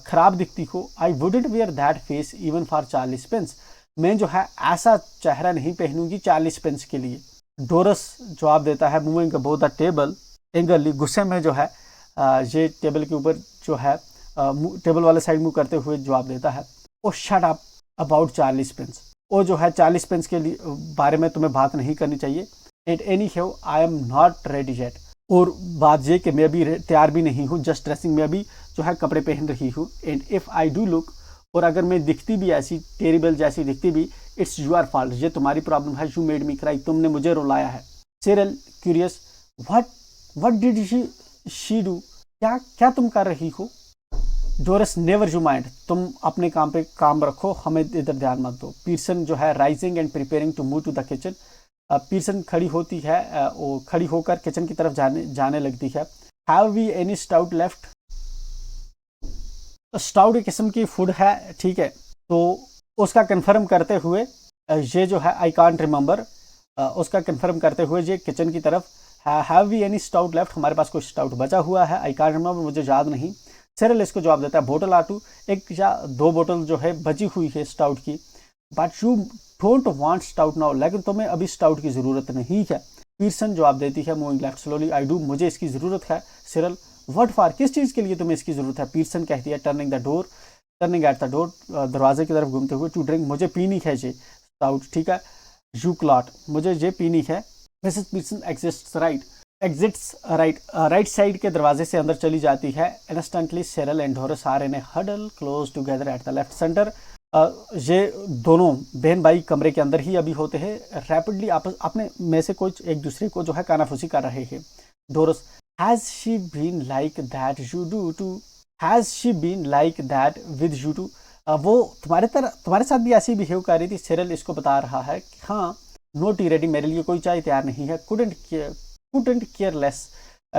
खराब दिखती हो। I wouldn't wear that face even for 40 pence, मैं जो है ऐसा चेहरा नहीं पहनूंगी 40 पेंस के लिए। डोरस जवाब देता है moving about the table angrily, गुस्से में जो है ये टेबल के ऊपर जो है टेबल वाले साइड मूव करते हुए जवाब देता है ओ शट अप अबाउट 40 पेंस, वो जो है 40 पेंस के लिए बारे में तुम्हें बात नहीं करनी चाहिए। And any have I am not ready yet, और बात ये कि मैं अभी तैयार भी नहीं हूँ, जस्ट ड्रेसिंग में अभी जो है कपड़े पहन रही हूँ। And if I do look, और अगर मैं दिखती भी ऐसी टेरिबल जैसी दिखती भी, इट्स योर फॉल्ट, ये तुम्हारी प्रॉब्लम है। यू मेड मी क्राई, तुमने मुझे रुलाया है। Cereal curious what did she do, क्या क्या तुम कर रही हो। डोरस नेवर यू माइंड, तुम अपने काम पे काम रखो, हमें इधर ध्यान मत दो। पीरसन जो है rising and preparing to move to the kitchen, Pearson खड़ी होती है और खड़ी होकर किचन की तरफ जाने लगती है। Have we any stout left, stout एक किस्म की फूड है, ठीक है। तो उसका कंफर्म करते हुए ये जो है आई कांट रिमेंबर, उसका कंफर्म करते हुए ये किचन की तरफ have we any stout left, हमारे पास कोई स्टाउट बचा हुआ है। आई कांट रिमेंबर, मुझे याद नहीं। सिरल इसको जवाब देता है बोतल आटू, एक या दो बोतल जो है बची हुई है स्टाउट की। But you don't want stout now, लेकिन तुम्हें अभी स्टाउट की ज़रूरत नहीं है। पीरसन जवाब देती है moving left slowly I do, मुझे इसकी ज़रूरत है। सिरल व्हाट फॉर, किस चीज़ के लिए तुम्हें इसकी ज़रूरत है। पीरसन कहती है टर्निंग एट द डोर, दरवाजे की तरफ घूमते हुए, टू ड्रिंक, मुझे पीनी है ये स्टाउट, ठीक है। यू क्लॉट, मुझे ये पीनी है। Mrs Pearson exits right side के दरवाजे से अंदर चली जाती है। Instantly Cyril and Doris are in a huddle close together at the left centre, ये दोनों बहन भाई कमरे के अंदर ही अभी होते हैं। रैपिडली आपस अपने में से कुछ एक दूसरे को जो है कानाफूसी कर रहे हैं। Doris has she been like that you do too, has she been like that with you too, वो तुम्हारे साथ भी ऐसी बिहेव कर रही थी। सिरल इसको बता रहा है कि हाँ नो टी रेडी, मेरे लिए कोई चाय तैयार नहीं है। कुडंट केयरलेस,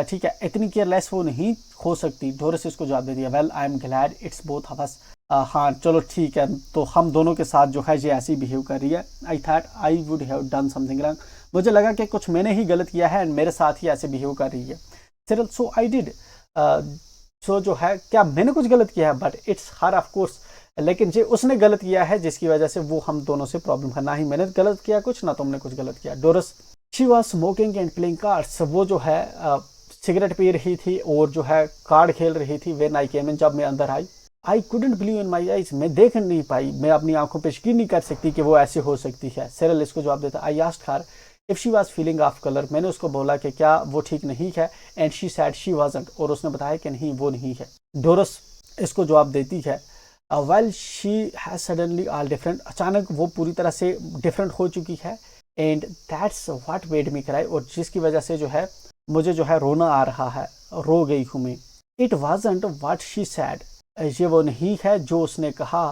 ठीक है, इतनी केयरलेस वो नहीं हो सकती। डोरस इसको जवाब दे दिया well I am glad it's both of us, हाँ चलो ठीक है, तो हम दोनों के साथ जो है ये ऐसी बिहेव कर रही है। I thought I would have done something wrong, मुझे लगा कि कुछ मैंने ही गलत किया है एंड मेरे साथ ही ऐसे बिहेव कर रही है। सिरल सो आई डिड, सो जो है क्या मैंने कुछ गलत किया है, but it's her of course, लेकिन ये उसने गलत किया है जिसकी वजह से वो हम दोनों से प्रॉब्लम है, ना ही मैंने गलत किया कुछ, ना तुमने कुछ गलत किया। Doris she was smoking and playing cards, वो जो है सिगरेट पी रही थी और जो है कार्ड खेल रही थी। व्हेन आई केम इन, जब मैं अंदर आई। I couldn't believe in my eyes, मैं देख नहीं पाई, मैं अपनी आंखों पे यकीन नहीं कर सकती कि वो ऐसे हो सकती है। सिरल इसको जवाब देता I asked her if she was feeling of colour, मैंने उसको बोला कि क्या वो ठीक नहीं है। And she said she wasn't, और उसने बताया कि नहीं वो नहीं है। डोरस इसको जवाब देती है well she has suddenly all different, अचानक वो पूरी तरह से डिफरेंट हो चुकी है। And that's what made me cry, और जिसकी वजह से जो है मुझे जो है रोना आ रहा है, रो गई हूँ मैं। It wasn't what she said, ये वो नहीं है जो उसने कहा,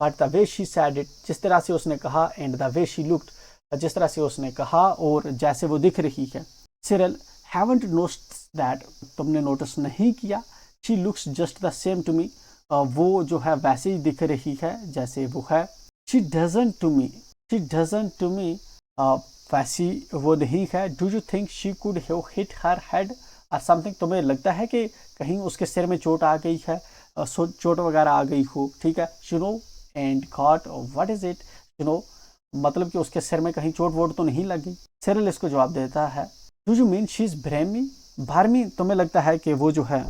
but the way she said it, जिस तरह से उसने कहा। And the way she looked, जिस तरह से उसने कहा और जैसे वो दिख रही है। सिरल हैवंट नोटिस्ड दैट, तुमने नोटिस नहीं किया। She looks just the same to me, वो जो है वैसे ही दिख रही है जैसे वो है। She doesn't to me, she doesn't to me, वैसी वो नहीं है। Do you think she could have hit her head or something, तुम्हें लगता है कि कहीं उसके सिर में चोट आ गई है, चोट वगैरह आ गई हो, ठीक है। You know and got what is it, you know मतलब कि उसके सिर में कहीं चोट वोट तो नहीं लगी। सिरिल इसको जवाब देता है, do you mean she is barmy, barmy, तुम्हें लगता है कि वो जो है,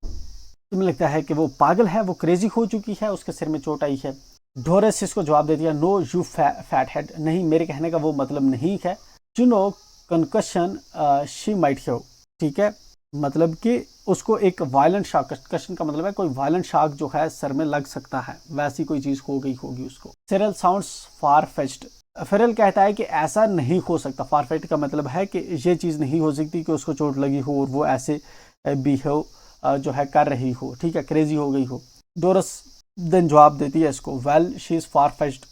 तुम्हें लगता है कि वो पागल है, वो क्रेजी हो चुकी है, उसके सिर में चोट आई है। डोरस इसको जवाब दे दिया, नो यू फैट हेड, नहीं मेरे कहने का वो मतलब नहीं है। You know concussion she might have, ठीक है, मतलब कि उसको एक वायलेंट शॉक, कंकशन का मतलब है कोई वायलेंट शॉक जो है सर में लग सकता है, वैसी कोई चीज हो गई होगी उसको। सिरिल साउंड्स फार फेच्ड, फिरल कहता है कि ऐसा नहीं हो सकता। फारफेट का मतलब है कि ये चीज़ नहीं हो सकती कि उसको चोट लगी हो और वो ऐसे बिहेव जो है कर रही हो, ठीक है, क्रेजी हो गई हो। डोरस देन जवाब देती है इसको, well she is far fetched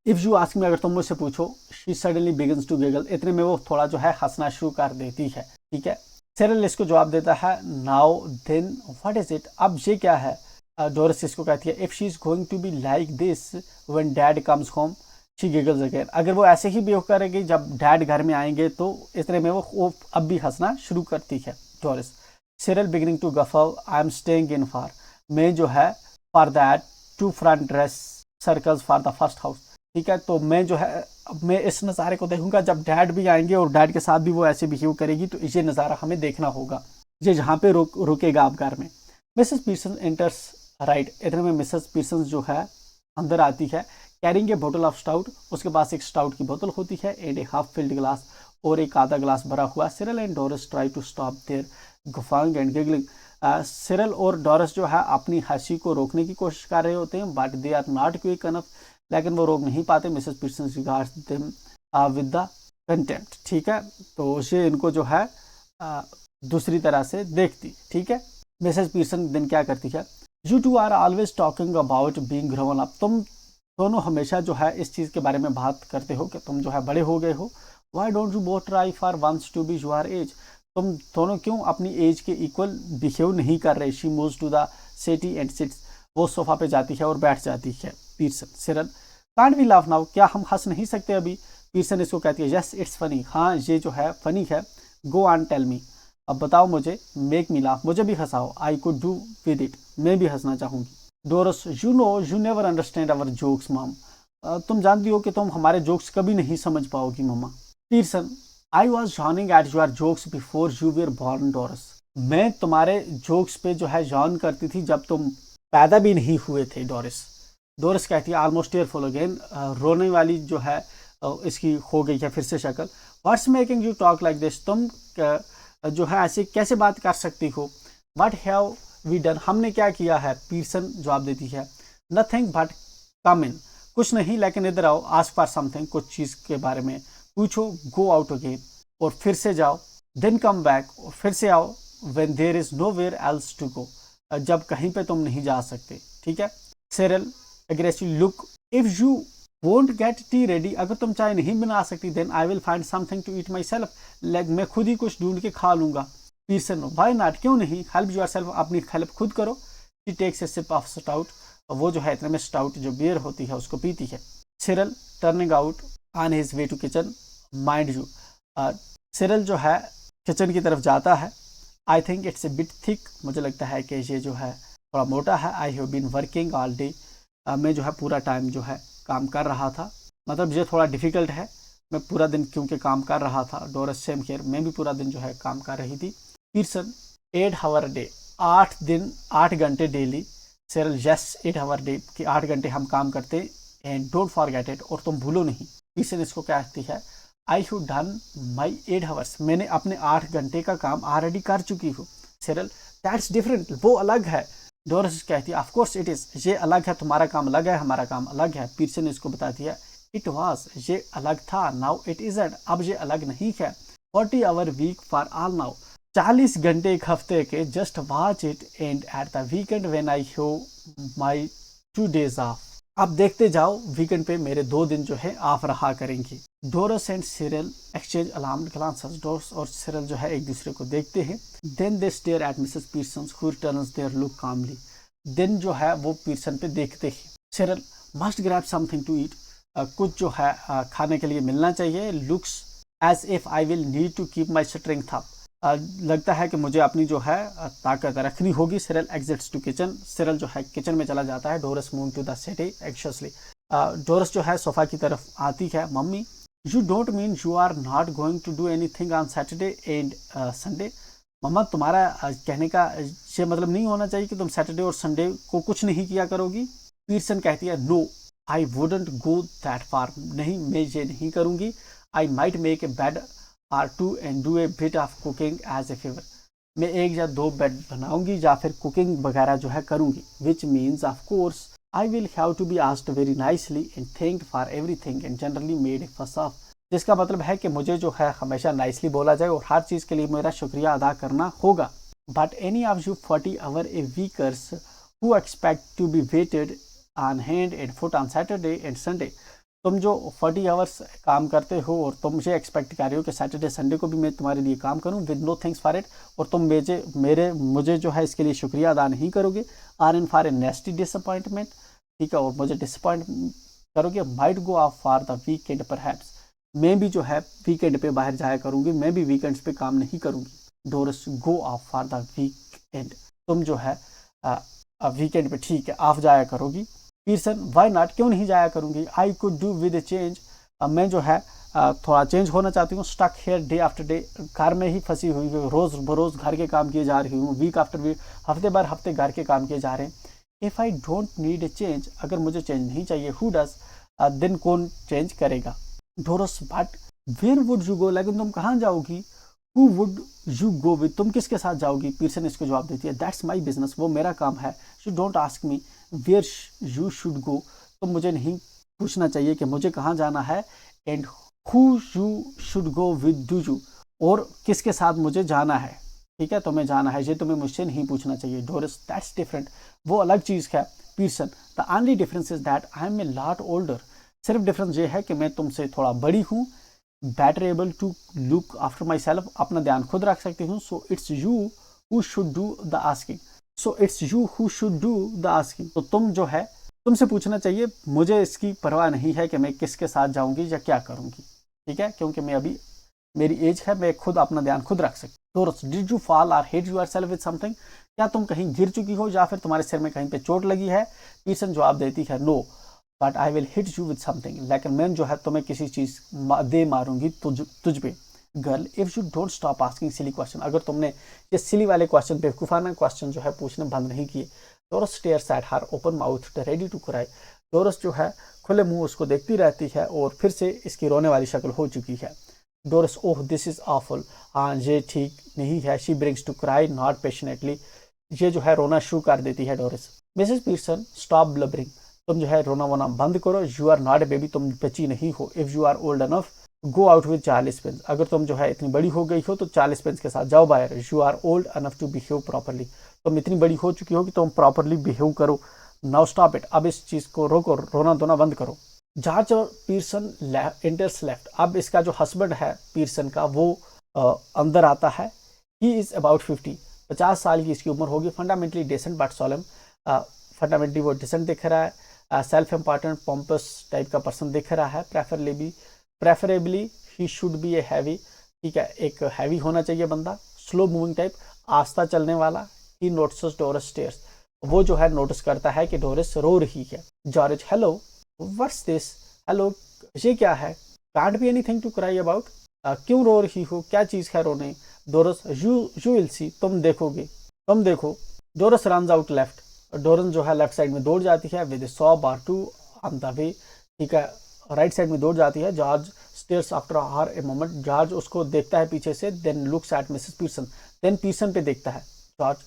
if you ask me, अगर तुम मुझसे पूछो। She suddenly begins to giggle, इतने में वो थोड़ा जो है हंसना शुरू कर देती है, ठीक है। सिरिल इसको जवाब देता है, now then what is it, अब ये क्या है। डोरस इसको कहती है, if she is going to be like this when dad comes home she giggles again, अगर वो ऐसे ही बिहेव करेगी जब डैड घर में आएंगे तो इतने में वो अब भी हंसना शुरू करती है। Doris, Cyril beginning to guffaw, I am staying in for, मैं जो है for that two front dress circles for the first house, ठीक है। तो मैं जो है मैं इस नज़ारे को देखूंगा जब डैड भी आएंगे और डैड के साथ भी वो ऐसे बिहेव करेगी, तो ये नज़ारा हमें देखना होगा, ये जहाँ पे रुकेगा आप घर में। मिसेस पीर्सन एंटर्स राइट, इतने में मिसेस पीर्सन जो है अंदर आती है, कैरिंग ए बोतल ऑफ स्टाउट, उसके पास एक स्टाउट की बोतल होती है, and a half filled glass, और एक आधा ग्लास भरा हुआ। Cyril and Doris try to stop their guffawing and giggling, Cyril और डोरस जो है अपनी हंसी को रोकने की कोशिश कर रहे होते हैं, but they are not quick enough, लेकिन वो रोक नहीं पाते। Mrs Pearson regards them with the contempt, ठीक है, तो उसे इनको जो है दूसरी तरह से देखती, ठीक है। मिसेस पीर्सन दिन क्या करती है, you to are always talking about being grown up, तुम दोनों हमेशा जो है इस चीज़ के बारे में बात करते हो कि तुम जो है बड़े हो गए हो। Why don't you both try for once to be your age, तुम दोनों क्यों अपनी एज के इक्वल बिहेव नहीं कर रहे। She moves to the settee and sits, वो सोफा पे जाती है और बैठ जाती है। Pearson, Cyril, can't we laugh now, क्या हम हंस नहीं सकते अभी। पीर्सन इसको कहती है, यस इट्स फनी, हाँ ये जो है फनी है। गो ऑन टेल मी, अब बताओ मुझे, मेक मी लाफ, मुझे भी हंसाओ। I could do with it, मैं भी हंसना चाहूँगी। Doris, you know you never understand our jokes mom, तुम जानती हो कि तुम हमारे जोक्स कभी नहीं समझ पाओगी मम्मा। Pearson, I was joking at your jokes before you were born. Doris, मैं तुम्हारे जोक्स पे जो है जॉन करती थी जब तुम पैदा भी नहीं हुए थे। डोरस कहती है, ऑलमोस्ट टीयरफुल अगेन, रोने वाली जो है इसकी हो गई है फिर से शक्ल। What's making you talk like this, तुम जो है ऐसे कैसे बात कर सकती हो। व्हाट हैव वी डन, हमने क्या किया है। पीर्सन जवाब देती है, नथिंग बट कम इन, कुछ नहीं लेकिन इधर आओ, आस्क फॉर समथिंग, कुछ चीज़ के बारे में पूछो। गो आउट अगेन, और फिर से जाओ। देन कम बैक, और फिर से आओ। When there is nowhere else to go, जब कहीं पे तुम नहीं जा सकते, ठीक है। Cyril aggressive, look if you won't get tea ready, अगर तुम चाय नहीं बना सकती, then I will find something to eat myself, like मैं खुद ही कुछ ढूंढ के खा लूंगा। पीर्सन, व्हाई नॉट, क्यों नहीं, हेल्प योरसेल्फ, अपनी हेल्प खुद करो। She takes a sip of stout, वो जो है इतने में स्टाउट जो बियर होती है उसको पीती है। Cyril turning out on his way to kitchen, mind you, Cyril जो है किचन की तरफ जाता है। I think it's a bit thick, मुझे लगता है कि ये जो है थोड़ा मोटा है। I have been working all day, मैं जो है पूरा टाइम जो है काम कर रहा था, मतलब ये थोड़ा डिफिकल्ट है, मैं पूरा दिन क्योंकि काम कर रहा था। डोरस, सेम हियर, मैं भी पूरा दिन जो है काम कर रही थी। पीर्सन, 8 आवर डे, 8 घंटे daily. Cyril, yes 8 hour day, कि 8 घंटे हम काम करते, एंड डोंट फॉरगेट इट, और तुम भूलो नहीं। पीर्सन इसको कहती है, I have done my 8 hours, मैंने अपने 8 घंटे का काम ऑलरेडी कर चुकी हूँ। सिरिल, दैट्स डिफरेंट, वो अलग है। डोरस कहती है, ऑफ कोर्स इट इज, ये अलग है, तुम्हारा काम अलग है, हमारा काम अलग है। पीर्सन इसको बताती है, इट वॉज, ये अलग था, नाउ इट इजंट, अब ये अलग नहीं है। 40 hour week for all now, 40 घंटे एक हफ्ते के, just watch it and at the weekend when I have my 2 days off, अब देखते जाओ वीकेंड पे मेरे 2 दिन जो है ऑफ रहा करेंगी। Doris and Cyril exchange alarmed glances, Doris और सिरिल जो है एक दूसरे को देखते हैं। Then they stare at Mrs Pearson who returns their look calmly, then जो है वो पीर्सन पे देखते हैं। Cyril, must grab something to eat, कुछ जो है खाने के लिए मिलना चाहिए। Looks as if I will need to keep my strength up. लगता है कि मुझे अपनी जो है ताकत रखनी होगी। Cyril exits to kitchen. Cyril जो है किचन में चला जाता है। Doris move to the settee anxiously. Doris जो है सोफा की तरफ आती है। Mummy, you don't mean you are not going to do anything on Saturday and Sunday? मम्मा, तुम्हारा कहने का ये मतलब नहीं होना चाहिए कि तुम सैटरडे और संडे को कुछ नहीं किया करोगी। पीटरसन कहती है, no I wouldn't go that far. नहीं, मैं ये नहीं करूंगी। I might make a bed or two and do a bit of cooking as a favour. मैं एक या दो बेड बनाऊंगी या फिर कुकिंग वगैरह जो है करूंगी। Which means of course I will have to be asked very nicely and thanked for everything and generally made a fuss of. जिसका मतलब है कि मुझे जो है हमेशा नाइसली बोला जाए और हर चीज़ के लिए मेरा शुक्रिया अदा करना होगा। But any of you 40 hour a weekers who expect to be waited on hand and foot on Saturday and Sunday. तुम जो 40 आवर्स काम करते हो और तुम मुझे एक्सपेक्ट कर रहे हो कि सैटरडे संडे को भी मैं तुम्हारे लिए काम करूं with know things for it, और तुम मुझे जो है इसके लिए शुक्रिया अदा नहीं करोगे। Are in for a nasty disappointment, ठीक है, और मुझे डिसअपॉइंट करोगे। Might go off for the weekend perhaps. मैं भी जो है वीकेंड पे बाहर जाया करूंगी। मैं भी वीकेंड्स पे काम नहीं करूंगी। डोरस, गो ऑफ फॉर द वीकेंड। तुम जो है वीकेंड पे, ठीक है, ऑफ जाया करोगी। पीटरसन, वाई नॉट, क्यों नहीं जाया करूंगी। I could do with a change. मैं जो है थोड़ा चेंज होना चाहती हूँ। Stuck here day after day, घर में ही फंसी हुई हूँ। रोज बरोज घर के काम किए जा रही हूँ। वीक आफ्टर वीक, हफ्ते बार हफ्ते घर के काम किए जा रहे हैं। If I don't need a change, अगर मुझे चेंज नहीं चाहिए, हु डज, दिन कौन चेंज करेगा। Doris, but where would you go, लेकिन तुम कहाँ जाओगी। Who would you go with, तुम किसके साथ जाओगी। पीटरसन इसको जवाब देती है, दैट्स माई बिजनेस, वो मेरा काम है। You don't ask me where you should go, तो मुझे नहीं पूछना चाहिए कि मुझे कहाँ जाना है। And who you should go with do you, और किसके साथ मुझे जाना है, ठीक है, तुम्हें जाना है, ये तुम्हें मुझसे नहीं पूछना चाहिए। डोरस, दैट्स डिफरेंट, वो अलग चीज़ है। Peterson, the only difference is that I am a lot older. सिर्फ डिफरेंस ये है कि मैं तुमसे थोड़ा बड़ी हूँ। Better able to look after myself, अपना ध्यान खुद रख सकती हूँ। So it's you who should do the asking. तो तुम जो है, तुमसे पूछना चाहिए। मुझे इसकी परवाह नहीं है कि मैं किसके साथ जाऊंगी या क्या करूंगी, ठीक है, क्योंकि मैं अभी, मेरी एज है, मैं खुद अपना ध्यान खुद रख सकती हूँ। डोरस, डिड यू फॉल और हिट योरसेल्फ विद समथिंग, क्या तुम कहीं गिर चुकी हो या फिर तुम्हारे सिर में कहीं पे चोट लगी है। पीटरसन जवाब देती है, no but I will hit you with something, लेकिन मैं जो है तुम्हें किसी चीज दे मारूंगी तुझ पे। Girl, if you don't stop asking silly question, अगर तुमने ये सिली वाले क्वेश्चन, बेवकूफाना क्वेश्चन जो है पूछना बंद नहीं किए। Doris stares at her open mouth ready to cry. Doris जो है खुले मुंह उसको देखती रहती है और फिर से इसकी रोने वाली शक्ल हो चुकी है। Doris, oh this is awful, हाँ ये ठीक नहीं है। She brings to cry not passionately, ये जो है रोना शुरू कर देती है। Doris, Mrs Peterson stop blubbering, तुम जो है रोना वोना बंद करो। You are not a baby, तुम बच्ची नहीं हो। If you are old enough go out with Charles Pence, अगर तुम जो है इतनी बड़ी हो गई हो तो चार्ल्स पेंस के साथ जाओ बाहर। You are old enough to behave properly, तुम इतनी बड़ी हो चुकी हो कि तुम प्रॉपरली बिहेव करो। नाउ स्टॉप इट, अब इस चीज को रोको, रोना धोना बंद करो। जॉर्ज और पीटरसन एंटर्स लेफ्ट, अब इसका जो हस्बैंड है पीटरसन का, वो अंदर आता है। ही इज अबाउट 50 साल की इसकी उम्र होगी। फंडामेंटली डिसेंट बट सोलम, फंडामेंटली वो डिसेंट दिख रहा है। सेल्फ इम्पॉर्टेंट पॉम्पस टाइप का पर्सन दिख रहा है। Preferably he should be a heavy, ठीक है, एक हैवी होना चाहिए बंदा। स्लो मूविंग टाइप, आस्ता चलने वाला। ही नोटिसेस डोरस स्टेयर्स, वो जो है नोटिस करता है कि डोरस रो रही है। George, hello what's this, hello ये क्या है। Can't be anything to cry about, क्यों रो रही हो, क्या चीज है रोने। डोरस, यू विल सी, तुम देखोगे, तुम देखो। Doris runs out left, Doris जो है लेफ्ट साइड में दौड़ जाती है। With saw bar to on the way, ठीक है, राइट साइड में दौड़ जाती है। George stares after her a moment, George उसको देखता है पीछे से। Then looks at Mrs Peterson, then Peterson पे देखता है। George,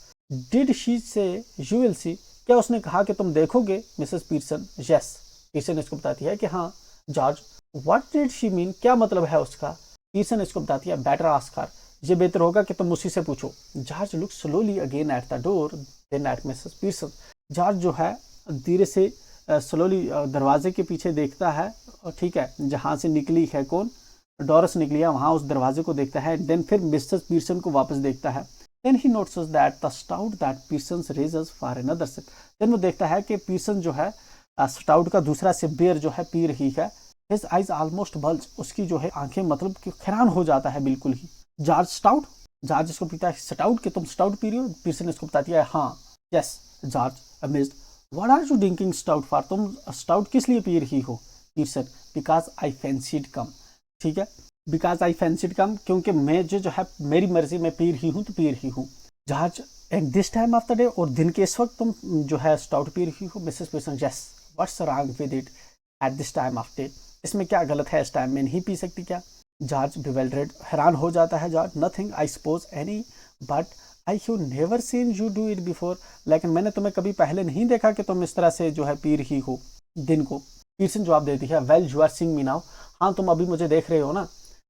did she say you will see, क्या उसने कहा कि तुम देखोगे। मिसेस पीटरसन, यस, पीटरसन इसको बताती है कि हाँ। George, what did she mean, क्या मतलब है उसका। पीटरसन इसको बताती है, बेटर आस्क हर, ये बेहतर होगा कि तुम उसी से पूछो। George look slowly again at the door, then at Mrs Peterson, George जो है धीरे से स्लोली दरवाजे के पीछे देखता है, ठीक है, जहां से निकली है कौन, डोरस निकली है, वहां उस दरवाजे को देखता है। देन फिर मिसेस पीटरसन को वापस देखता है। Then he notices that the stout that Peterson raises for another sip, then वो देखता है कि पीटरसन जो है स्टाउट का दूसरा सिप बियर जो है पी रही है। हिज आइज ऑलमोस्ट बल्ज, उसकी जो है आंखें मतलब कि हैरान हो जाता है बिल्कुल ही। जॉर्ज स्टाउट, जॉर्ज इसको पीता है स्टाउट, कि तुम स्टाउट पी रही हो? पीटरसन इसको बताती है हाँ। Yes George amazed, what are you drinking stout for, तुम स्टाउट किस लिए पी रही हो? Peterson, because I fancied come, ठीक है, बिकॉज आई फैंसीड कम, क्योंकि मैं जो है मेरी मर्जी में पी रही हूँ तो पी रही हूँ। George, eight this time of the day, और दिन के इस वक्त तुम जो है स्टाउट पी रही हो? Mrs Peterson, yes, what's wrong with it at this time of day, इसमें क्या गलत है, इस टाइम में नहीं पी सकती क्या? जॉर्ज बिवेल्डेड, हैरान हो जाता है George, nothing I suppose any, but I have never seen you do it before, लेकिन मैंने तुम्हें कभी पहले नहीं देखा कि तुम इस तरह से जो है पी रही हो दिन को। पीटरसन जवाब देती है, well you are seeing me now, हाँ तुम अभी मुझे देख रहे हो ना।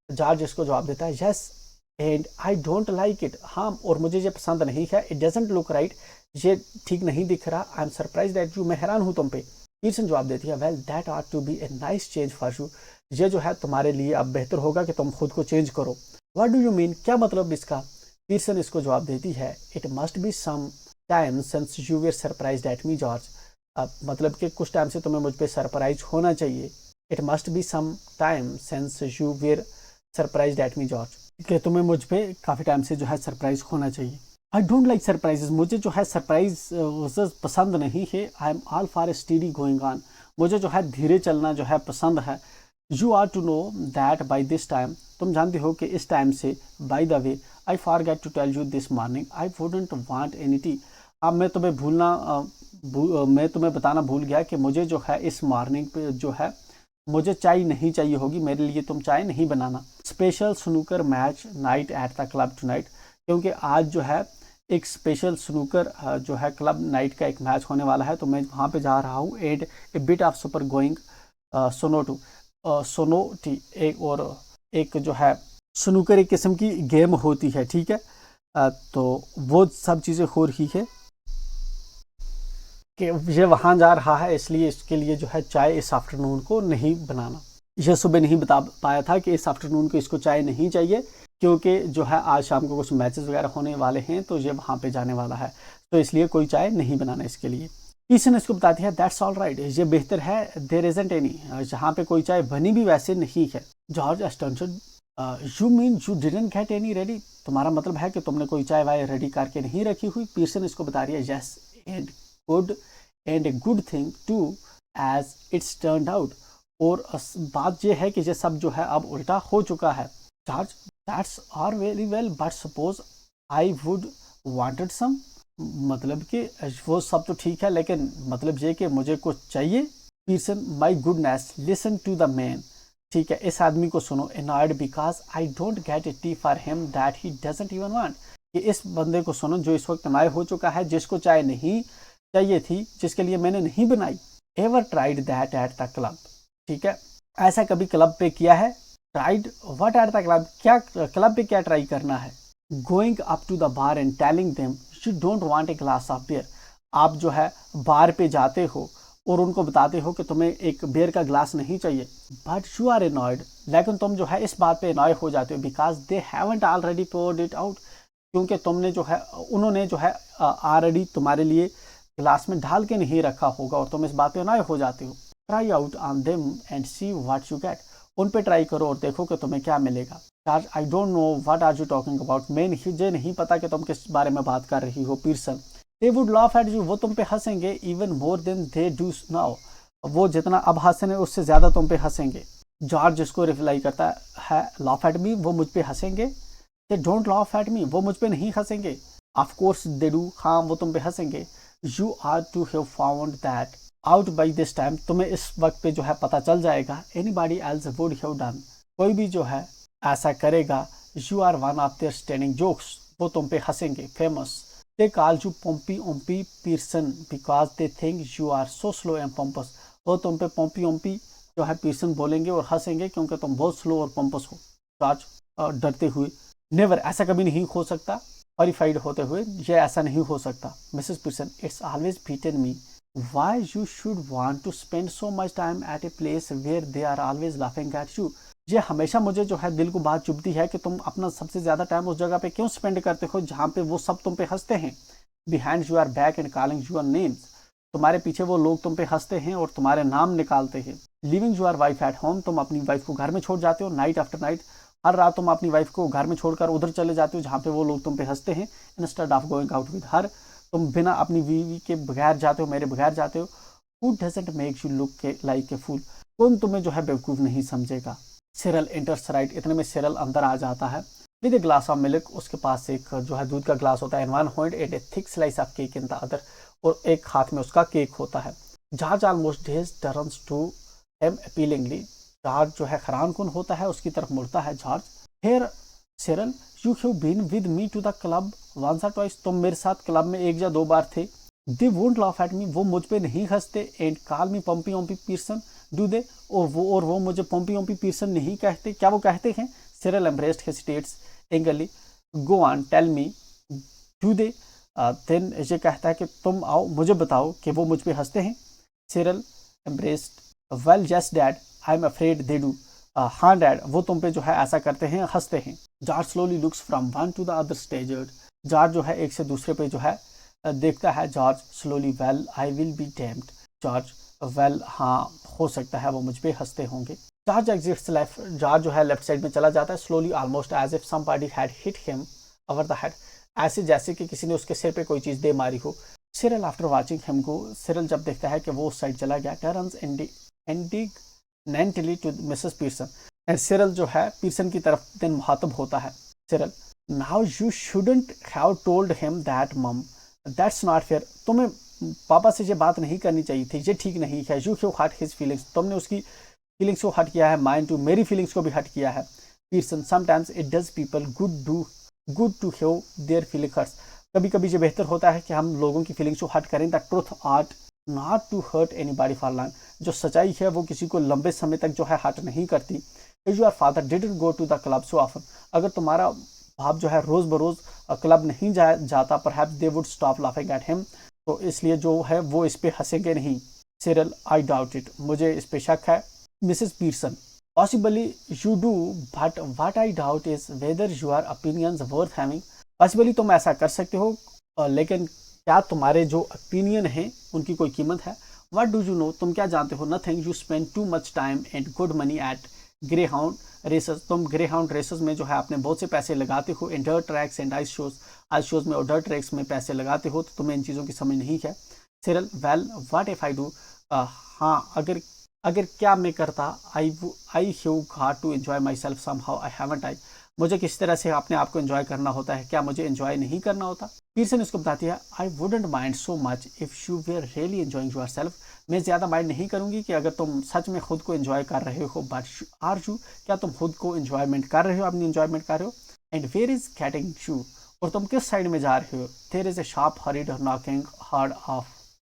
जॉर्ज इसको जवाब देता है, yes and I don't like it, हाँ और मुझे ये पसंद नहीं है, इट डजंट लुक राइट, ये ठीक नहीं दिख रहा, I am surprise that you, मैं हैरान हूँ तुम पे। पीटरसन जवाब देती है, well that are to be a nice change for you, ये जो है तुम्हारे लिए अब बेहतर होगा कि तुम खुद को चेंज करो। व्हाट डू यू मीन, क्या मतलब इसका? पीटरसन इसको जवाब देती है, it must be some time since you were surprised at me George, अब मतलब कि कुछ टाइम से तुम्हें मुझ पे सरप्राइज होना चाहिए। It must be some time since you were surprised at me George, कि तुम्हें मुझ पे काफ़ी टाइम से जो है सरप्राइज होना चाहिए। आई डोंट लाइक सरप्राइजेस, मुझे जो है सरप्राइज पसंद नहीं है। I am all for steady going on, मुझे जो है धीरे चलना जो है पसंद है। You are to know that by this time, तुम जानते हो कि इस टाइम से, by the way I forget to tell you this morning I wouldn't want any tea, अब मैं तुम्हें मैं तुम्हें बताना भूल गया कि मुझे जो है इस मॉर्निंग पे जो है मुझे चाय नहीं चाहिए होगी, मेरे लिए तुम चाय नहीं बनाना। Special snooker match night at the club tonight, क्योंकि आज जो है एक स्पेशल स्नूकर जो है क्लब नाइट का एक मैच होने वाला है, तो मैं वहाँ पे जा रहा हूँ। And a bit of supper going so naughty, एक और एक जो है स्नूकर एक किस्म की गेम होती है, ठीक है, तो वो सब चीज़ें हो रही है कि ये वहाँ जा रहा है, इसलिए इसके लिए जो है चाय इस आफ्टरनून को नहीं बनाना। यह सुबह नहीं बता पाया था कि इस आफ्टरनून को इसको चाय नहीं चाहिए, क्योंकि जो है आज शाम को कुछ मैचेस वगैरह होने वाले हैं, तो ये वहाँ पे जाने वाला है, तो इसलिए कोई चाय नहीं बनाना इसके लिए। पीटरसन इसको बताती है, दैट्स ऑल राइट, ये बेहतर है, देयर इजंट एनी, जहाँ पे कोई चाय बनी भी वैसे नहीं है। George astonished, you mean you didn't get any ready, तुम्हारा मतलब है कि तुमने कोई चाय वाय रेडी करके नहीं रखी हुई? पीटरसन इसको बता रही है, yes and a good thing too as it's turned out, और बात यह है कि ये सब जो है अब उल्टा हो चुका है। George, that's are very well, but suppose I would wanted some, मतलब कि वो सब तो ठीक है, लेकिन मतलब ये कि मुझे कुछ चाहिए। Peterson, my goodness listen to the man, ठीक है, इस आदमी को सुनो। Annoyed because I don't get a tea for him that he doesn't even want, कि इस बंदे को सुनो जो इस वक्त अनाय हो चुका है, जिसको चाय नहीं चाहिए थी, जिसके लिए मैंने नहीं बनाई। Ever tried that at the club, ठीक है, ऐसा कभी क्लब पे किया है? Tried what at the club, क्या क्लब पे क्या ट्राई करना है? Going up to the bar and telling them you don't want a glass of beer, आप जो है बार पे जाते हो और उनको बताते हो कि तुम्हें एक बियर का ग्लास नहीं चाहिए। बट यू आर एनॉयड, लेकिन तुम जो है इस बात पे एनॉय हो जाते हो, because they haven't already poured it out, क्योंकि तुमने जो है उन्होंने जो है ऑलरेडी तुम्हारे लिए ग्लास में ढाल के नहीं रखा होगा, और तुम इस बात पे एनॉय हो जाते हो। Try out on them and see what you get, उन पे ट्राई करो और देखो कि तुम्हें क्या मिलेगा। George, I don't know what are you talking about, मैं नहीं पता कि तुम किस बारे में बात कर रही हो। Peterson, they would laugh at you, वो तुम पे हंसेंगे, even more than they do now, वो जितना अब हंस रहे उससे ज़्यादा तुम पे हंसेंगे। जॉर्ज जिसको रिप्लाई करता है, लाफ एट मी, वो मुझ पे हंसेंगे। They don't laugh at me, वो मुझ पे नहीं हंसेंगे। ऑफ कोर्स दे डू, हाँ वो तुम पे हंसेंगे। You are to have found that out by this time, तुम्हें इस वक्त पे जो है पता चल जाएगा। Anybody else would have done, कोई भी जो है ऐसा करेगा। You are one of their standing jokes, वो तुम पे हंसेंगे। Famous, they call you Pompy Ompy Peterson because they think you are so slow and pompous, वो तुम पे पोम्पी ओम्पी जो है पीटरसन बोलेंगे और हंसेंगे, क्योंकि तुम बहुत स्लो और पंपस हो। जॉर्ज डरते हुए, नेवर, ऐसा कभी नहीं हो सकता। हॉरिफाइड होते हुए, ये ऐसा नहीं हो सकता। Mrs Peterson, it's always beaten me why you should want to spend so much time at a place where they are always laughing at you, ये हमेशा मुझे जो है दिल को बात चुभती है कि तुम अपना सबसे ज़्यादा टाइम उस जगह पे क्यों स्पेंड करते हो जहाँ पे वो सब तुम पे हंसते हैं। Behind your back and calling your names, तुम्हारे पीछे वो लोग तुम पे हंसते हैं और तुम्हारे नाम निकालते हैं। Living your wife at home, तुम अपनी वाइफ को घर में छोड़ जाते हो नाइट आफ्टर नाइट, हर रात तुम अपनी वाइफ को घर में छोड़कर उधर चले जाते हो जहाँ पे वो लोग तुम पे हंसते हैं। Instead of going out with her, तुम बिना अपनी बीवी के बगैर जाते हो, मेरे बगैर जाते हो। Who doesn't make you look like a fool, कौन तुम्हें जो है बेवकूफ़ नहीं समझेगा। सिरल एंटर्स राइट, इतने में सिरल अंदर आ जाता है with A glass of milk, उसके पास एक जो है दूध का ग्लास होता है। And one hand at a thick slice of cake in the other, और एक हाथ में उसका केक होता है। George almost his turns to him appealingly, George जो है हैरान कुन होता है, उसकी तरफ मुड़ता है George. Here Cyril you have been with me to the club once or twice, तुम मेरे साथ क्लब में एक या दो बार थे। They won't laugh at me, वो मुझ पे नहीं हंसते। And call me pompy ompy Pearson do they, और वो मुझे पम्पी ओम्पी पीर्सन नहीं कहते, क्या वो कहते हैं। Cyril embarrassed hesitates angrily, go on tell me do they, then ये कहता है कि तुम आओ मुझे बताओ कि वो मुझ पे हंसते हैं। Cyril embraced well yes dad I am afraid they do, हाँ डैड वो तुम पे जो है ऐसा करते हैं, हंसते हैं। George slowly looks from one to the other staggered, George जो है एक से दूसरे पे जो है देखता है। George slowly well I will be damned, George well हाँ हो सकता है वो मुझ पे हंसते होंगे। जॉर्ज एग्जिट्स लेफ्ट, जॉर्ज जो है लेफ्ट साइड में चला जाता है। Slowly almost as if somebody had hit him over the head, ऐसे जैसे कि किसी ने उसके सिर पे कोई चीज़ दे मारी हो। Cyril after watching him go, Cyril जब देखता है कि वो उस साइड चला गया, turns indignantly to Mrs Pearson, and Cyril जो है पीर्सन की तरफ देन मुखातब होता है। Cyril now you shouldn't have told him that mum, that's not fair, तुम्हें पापा से ये बात नहीं करनी चाहिए थी, ये ठीक नहीं है। You have hurt his feelings, तुमने उसकी फीलिंग्स को हर्ट किया है। माइंड टू, मेरी फीलिंग्स को भी हर्ट किया है। Pearson sometimes it does people good to have their feelings hurts, कभी कभी ये बेहतर होता है कि हम लोगों की फीलिंग्स को हर्ट करें। The truth ought not to hurt anybody for long, जो सच्चाई है वो किसी को लंबे समय तक जो है हर्ट नहीं करती। If your father didn't go to the club so often, अगर तुम्हारा बाप जो है रोज बरोज क्लब नहीं जाता, perhaps they would stop laughing at him, तो इसलिए जो है वो इस पे हंसेंगे नहीं। सिरल आई डाउट इट, मुझे इस पे शक है। Mrs Pearson possibly you do, but what I doubt is whether your opinions worth having, possibly तुम ऐसा कर सकते हो, लेकिन क्या तुम्हारे जो ओपिनियन हैं उनकी कोई कीमत है। व्हाट डू यू नो, तुम क्या जानते हो। Nothing, you spend too much time and good money at greyhound races, तुम ग्रे हाउंड रेसेस में जो है अपने बहुत से पैसे लगाते हो। In dirt tracks and ice shows में और डर्ट ट्रैक्स में पैसे लगाते हो, तो तुम्हें इन चीज़ों की समझ नहीं है। Cyril well what if I do, हाँ अगर क्या मैं करता। I have got to enjoy myself somehow, I haven't I, मुझे किस तरह से अपने आप को एंजॉय करना होता है, क्या मुझे एंजॉय नहीं करना होता। पीर्सन इसको बताती है I wouldn't mind so much if you were really enjoying yourself, मैं ज़्यादा माइंड नहीं करूँगी कि अगर तुम सच में खुद को एंजॉय कर रहे हो। बट आर यू, क्या तुम खुद को एंजॉयमेंट कर रहे हो, अपनी एंजॉयमेंट कर रहे हो। And where is getting you, और तुम किस साइड में जा रहे हो। There is a sharp hurried knocking hard off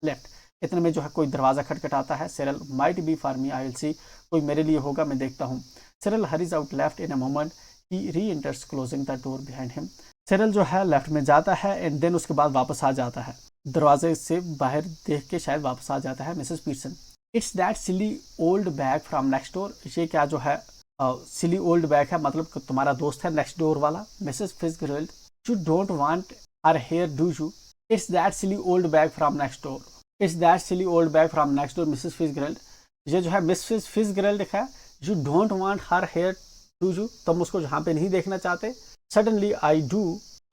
left, इतने में जो है कोई दरवाज़ा खटखटाता है। Cyril might be for me, I will see, कोई मेरे लिए होगा, मैं देखता हूँ। Cyril hurries out left in a moment, he re enters closing the door behind him, Cyril जो है लेफ्ट में जाता है एंड देन उसके बाद वापस आ जाता है, दरवाजे से बाहर देख के शायद वापस आ जाता है। Mrs Pearson it's that silly old bag from next door, ये क्या जो है सिली ओल्ड बैग है, मतलब तुम्हारा दोस्त है नेक्स्ट डोर वाला। Mrs Fitzgerald you don't want her here do you, it's that silly old bag from next door, it's that silly old bag from next door. Mrs Fitzgerald, ये जो है Mrs Fitzgerald है। You don't want her here do you, तुम उसको जहाँ पे नहीं देखना चाहते। Suddenly I do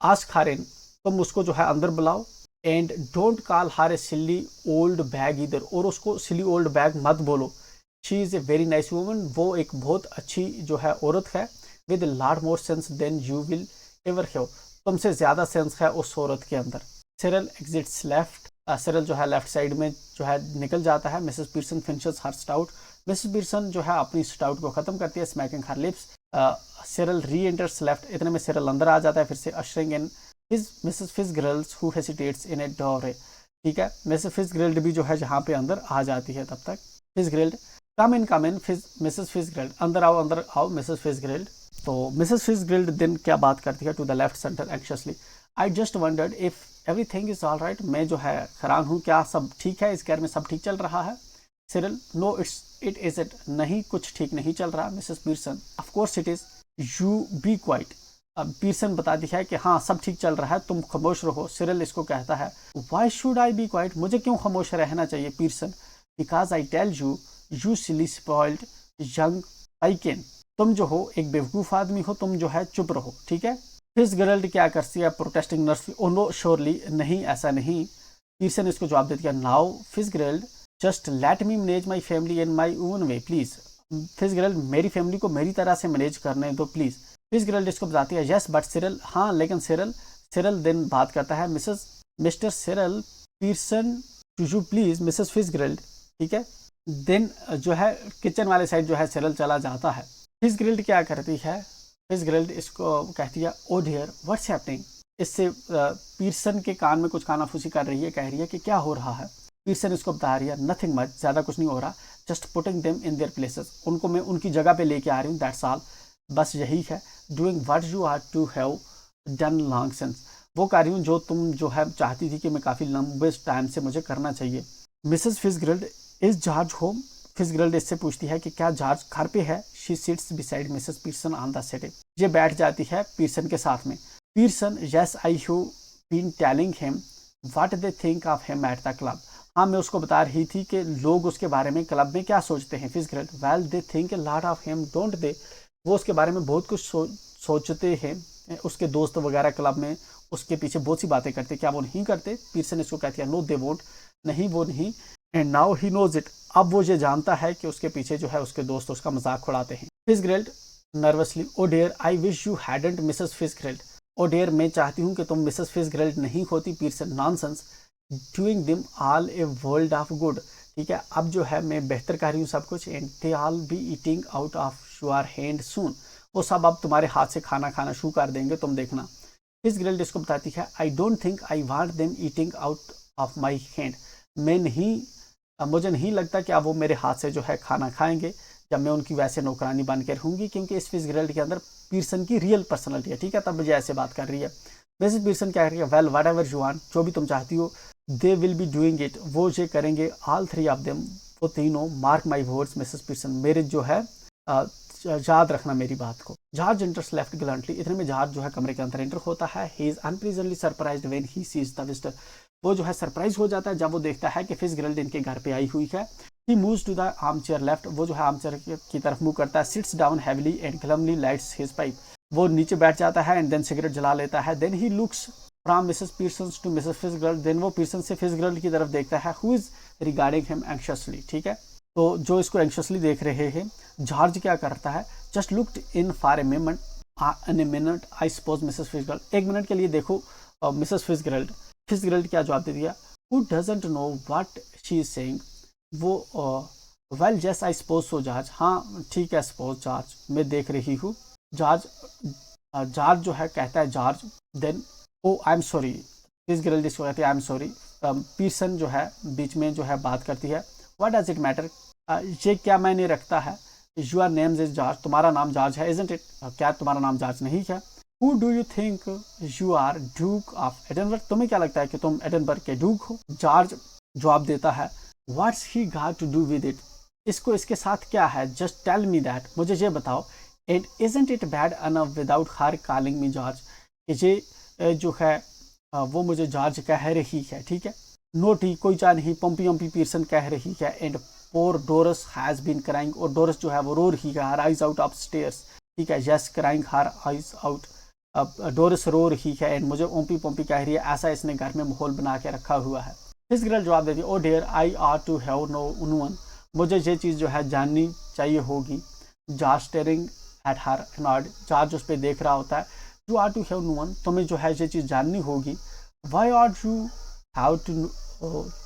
ask her in, तुम उसको जो है अंदर बुलाओ। And don't call her A silly old bag इधर, और उसको सिली ओल्ड बैग मत बोलो। She is a very nice woman, वो एक बहुत अच्छी जो है औरत है। With lot more sense than you will ever have, तुमसे ज़्यादा सेंस है उस औरत के अंदर। सिरल एग्जिट्स लेफ्ट, सिरल जो है लेफ्ट साइड में जो है निकल जाता है। Mrs Pearson finishes her stout, Mrs Pearson जो है अपनी स्टाउट को ख़त्म करती है। Smacking her lips, Cyril re enters left, इतने में सिरल अंदर आ जाता है फिर से। Ushering in Mrs Fitzgerald who hesitates in a door, ठीक है। मिसेस फिट्जगेराल्ड भी जो है जहाँ पे अंदर आ जाती है। तब तक Fitzgerald come in Mrs Fitzgerald अंदर आओ मिसेस फिट्जगेराल्ड। तो मिसेस फिट्जगेराल्ड दिन क्या बात करती है to the left centre anxiously, I just wondered if everything is all right, मैं जो है हैरान हूँ क्या सब ठीक है, इस घर में सब ठीक चल रहा है। Cyril no it is it, नहीं कुछ ठीक नहीं चल रहा। Mrs Pearson of course it is, you be quiet, Pearson बताती है कि हाँ सब ठीक चल रहा है, तुम खामोश रहो। सिरिल इसको कहता है why should I be quiet, मुझे क्यों खामोश रहना चाहिए Pearson, because I tell you you silly spoiled young piecan, तुम जो हो एक बेवकूफ़ आदमी हो, तुम जो है चुप रहो, ठीक है। फिट्जगेराल्ड क्या करती है, protesting nurse, oh no surely, नहीं ऐसा नहीं। पीरसन इसको जवाब देती है now Fitzgerald just let me manage my family in my own way please, Fitzgerald मेरी फैमिली को मेरी तरह से मैनेज करने दो प्लीज़। फिट्जगेराल्ड इसको बताती है यस बट सिरिल, हाँ लेकिन सिरिल। सिरिल देन बात करता है Mr Cyril Pearson to you please Mrs Fitzgerald, ठीक है। देन जो है किचन वाले साइड जो है सिरिल चला जाता है। फिट्जगेराल्ड क्या करती है, फिट्जगेराल्ड इसको कहती है ओ डियर व्हाट्स हैपनिंग, इससे पीरसन के कान में कुछ कानाफूसी कर रही है, कह रही है कि क्या हो रहा है। पीरसन इसको बता रही है नथिंग मच, ज़्यादा कुछ नहीं हो रहा, just putting them in their places, उनको मैं उनकी जगह पे लेके आ रही हूँ, दैट्स ऑल, बस यही है। Doing what you are to have done long since, वो कर रही हूँ जो तुम जो है चाहती थी कि मैं काफ़ी लंबे टाइम से मुझे करना चाहिए। Mrs Fitzgerald is George home, Fitzgerald इससे पूछती है कि क्या जॉर्ज घर पे है। She sits beside Mrs Pearson on the setting, ये बैठ जाती है पीरसन के साथ में। Pearson yes I have been telling him what they think of him at the club, हाँ मैं उसको बता रही थी कि लोग उसके बारे में क्लब में क्या सोचते हैं। Fitzgerald well they think a lot of him don't they, वो उसके बारे में बहुत कुछ सोचते हैं, उसके दोस्त वगैरह क्लब में उसके पीछे बहुत सी बातें करते, क्या वो नहीं करते। पीरसन इसको कहती है नो दे वोंट, नहीं वो नहीं। And now he knows it, अब वो ये जानता है कि उसके पीछे जो है उसके दोस्त उसका मजाक उड़ाते हैं। Fitzgerald nervously oh dear I wish you hadn't Mrs Fitzgerald, oh dear मैं चाहती हूँ कि तुम मिसेस फिट्जगेराल्ड नहीं होती। Pearson nonsense doing them all a world of good, ठीक है अब जो है मैं बेहतर कर रही हूँ सब कुछ। And they all be eating out of your hand soon, वो सब अब तुम्हारे हाथ से खाना खाना शुरू कर देंगे, तुम देखना। फिट्जगेराल्ड इसको बताती है I don't think I want them eating out of my hand, मैं नहीं, मुझे नहीं लगता कि अब वो मेरे हाथ से जो है खाना खाएंगे जब मैं उनकी वैसे नौकरानी बन के रहूँगी, क्योंकि इस फिट्जगेराल्ड के अंदर पीरसन की रियल पर्सनैलिटी है, ठीक है, तब मुझे ऐसे बात कर रही है। मिसेस पीरसन कह रही है well what ever you want, जो भी तुम चाहती हो, दे विल बी डूइंग इट, वो ये करेंगे, ऑल थ्री ऑफ देम, वो तीनों, mark my words Mrs Pearson, मेरे जो है याद रखना मेरी बात को। जॉर्ज एंटर्स लेफ्ट ग्लंटली, इतने में जॉर्ज जो है कमरे के अंदर एंटर होता है। He is unpleasantly surprised when he sees the visitor, वो जो है सरप्राइज हो जाता है जब वो देखता है कि फिट्जगेराल्ड इनके घर पे आई हुई है। He moves to the armchair left, वो जो है आर्म चेयर की तरफ मूव करता है। Sits down heavily and glumly lights his pipe, वो नीचे बैठ जाता है एंड देन सिगरेट जला लेता है। Then he looks from Mrs Pearson to Mrs Fitzgerald, then वो पीरसन से फिट्जगेराल्ड की तरफ देखता है। Who is regarding him anxiously, ठीक है, तो जो इसको एंक्शसली देख रहे हैं। जॉर्ज क्या करता है, just looked in for a minute I suppose Mrs Fitzgerald, एक मिनट के लिए देखो मिसेस फिट्जगेराल्ड। फिट्जगेराल्ड क्या जवाब दे दिया, who doesn't know what she is saying, वो well just I suppose so George, हाँ ठीक है सपोज जॉर्ज, मैं देख रही हूँ। जॉर्ज जो है कहता है George, then oh I am sorry, Fitzgerald इसको कहती है आई एम सॉरी। पीरसन जो है बीच में जो है बात करती है व्हाट डज इट मैटर, ये क्या मायने रखता है, योर नेम्स इज जॉर्ज, तुम्हारा नाम जॉर्ज है, इजंट इट, क्या तुम्हारा नाम जॉर्ज नहीं है। Who do you think you are, Duke of Edinburgh, तुम्हें क्या लगता है कि तुम एडनबर्ग के ड्यूक हो। जॉर्ज जवाब देता है what's he got to do with it, इसको इसके साथ क्या है, जस्ट टेल मी दैट, मुझे ये बताओ। And isn't it bad enough without her calling me George, ये जो है वो मुझे जॉर्ज कह रही है, ठीक है, नोटी कोई चाह नहीं, पंपी पंपी पीरसन कह रही है। And poor Doris has been crying, और डोरस जो है वो रो रही है, her eyes out of stairs, ठीक है, yes crying her eyes out, Doris रो रही है एंड मुझे ओम्पी पोम्पी कह रही है, ऐसा इसने घर में माहौल बना के रखा हुआ है। फिट्जगेराल्ड जवाब देती है oh dear I are to have no one, मुझे ये चीज़ जो है जाननी चाहिए होगी। George staring at her nod, George उस पर देख रहा होता है। You are to have no one, तुम्हें जो है ये चीज़ जाननी होगी। Why are you have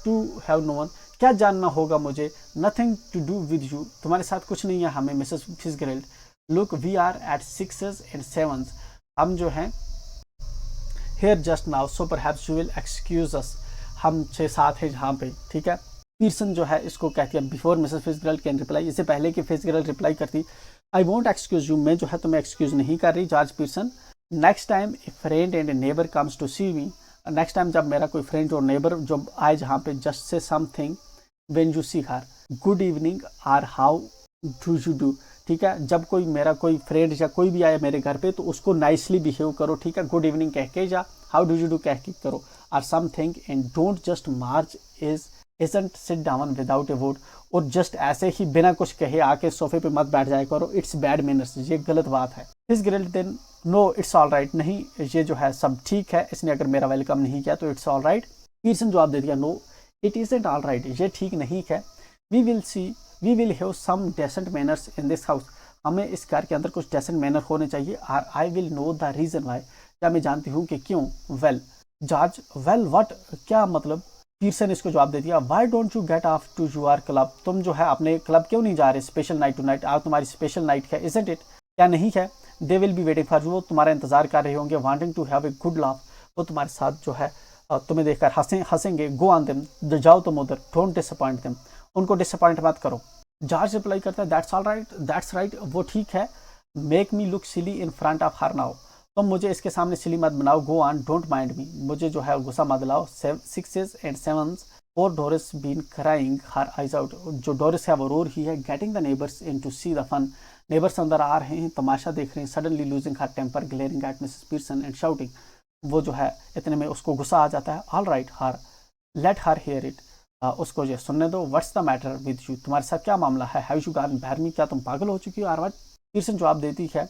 to have no one, क्या जानना होगा मुझे। Nothing to do with you, तुम्हारे साथ कुछ नहीं है हमें Mrs Fitzgerald. Look we are at 6s and 7s, हम जो हैं here just now so perhaps you will excuse us, हम 6-7 हैं जहाँ पे, ठीक है। पीरसन जो है इसको कहती है before Mrs Fitzgerald can reply, इससे पहले कि फिट्जगेराल्ड रिप्लाई करती, आई वोंट एक्सक्यूज यू, मैं जो है तुम्हें एक्सक्यूज नहीं कर रही George Pearson. Next time a friend and a neighbour comes to see me, next time जब मेरा कोई फ्रेंड और नेबर जो आए जहाँ पे, just say something when you see her, good evening और हाउ डू यू डू, ठीक है। जब कोई मेरा कोई फ्रेंड या कोई भी आए मेरे घर पे तो उसको नाइसली बिहेव करो, ठीक है। गुड इवनिंग कह के या हाउ डू यू डू कह के करो और something, and don't just March isn't sit down without A would, और जस्ट ऐसे ही बिना कुछ कहे आके सोफे पे मत बैठ जाया करो, इट्स बैड मैनर्स, ये गलत बात है। This grilled then no it's all right, नहीं ये जो है सब ठीक है, इसने अगर मेरा वेलकम नहीं किया तो इट्स ऑल राइट। पीटरसन जवाब दे दिया no it isn't all right, ये ठीक नहीं है। We will have some decent manners in this house, हमें इस घर के अंदर कुछ डेसेंट मैनर होने चाहिए। और I will know the reason why, या मैं जानती हूँ कि क्यों। वेल जॉर्ज, वेल व्हाट, क्या मतलब। पीटरसन इसको जवाब दे दिया why don't you get off to your club, तुम जो है अपने क्लब क्यों नहीं जा रहे स्पेशल नाइट टू नाइट, आज तुम्हारी स्पेशल नाइट है इजंट इट, क्या नहीं है। They will be waiting for you, वो तुम्हारा इंतजार कर रहे होंगे, wanting to have a good laugh, वो तुम्हारे साथ जो है तुम्हें देखकर हंसेंगे। गो ऑन देम, जाओ तुम उधर, डोंट डिसअपॉइंट देम, उनको डिसअपॉइंट मत करो। जॉर्ज रिप्लाई करता है that's all right, that's right, वो ठीक है। Make me look silly in front of her now, तुम मुझे इसके सामने सिली मत बनाओ। गो ऑन डोंट माइंड मी, मुझे जो है गुस्सा मत दिलाओ। 6 and 7 और Doris been crying her eyes out, जो डोरिस है वो रो रही है। Getting the neighbours in to see the fun, neighbours अंदर आ रहे हैं, तमाशा देख रहे हैं। Suddenly losing her temper, glaring at Mrs Peterson and shouting, वो जो है इतने में उसको गुस्सा आ जाता है। All right her, let her here it, उसको ये सुनने दो। What's the matter with you, तुम्हारे साथ क्या मामला है। हैव यू गॉन बहरमी, क्या तुम पागल हो चुकी हो। और व्हाट, पीटरसन जवाब देती है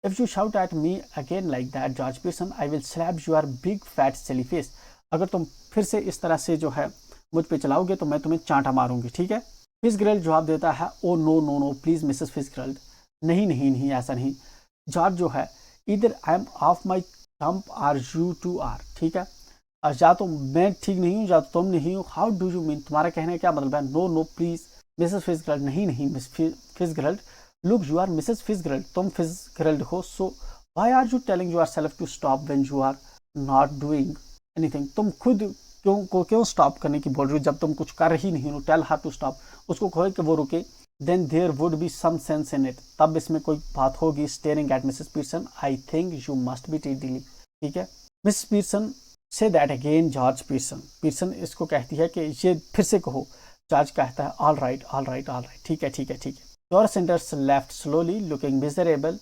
if you shout at me again like that George Peterson, I will slap your big fat silly face, अगर तुम फिर से इस तरह से जो है मुझ पे चलाओगे तो मैं तुम्हें चांटा मारूंगी, ठीक है। फिट्जगेरल्ड जवाब देता है oh no no no please Mrs Fitzgerald, नहीं नहीं नहीं ऐसा नहीं। जॉर्ज जो है इधर I am off my thump are you to are, ठीक है। या तो मैं ठीक नहीं हूँ या तो तुम नहीं हो। हाउ डू यू मीन, तुम्हारा कहने का क्या मतलब है। No no please Mrs Fitzgerald, नहीं नहीं Miss Fitzgerald. Look you are Mrs Fitzgerald, तुम फिट्जगेरल्ड हो। So why are you telling yourself to stop when you are not doing anything, तुम खुद क्यों स्टॉप करने की बोल रही हो जब तुम कुछ कर ही नहीं हो। टेल हर टू स्टॉप, उसको कहो कि वो रुके। Then there would be some sense in it, तब इसमें कोई बात होगी। Staring at Mrs Peterson, I think you must be tiddly, ठीक है। मिसेस पीटरसन से that again George Peterson, Peterson इसको कहती है कि ये फिर से कहो। जॉर्ज कहता है all right all right all right, ठीक है ठीक है ठीक है। Doris enters left slowly looking miserable,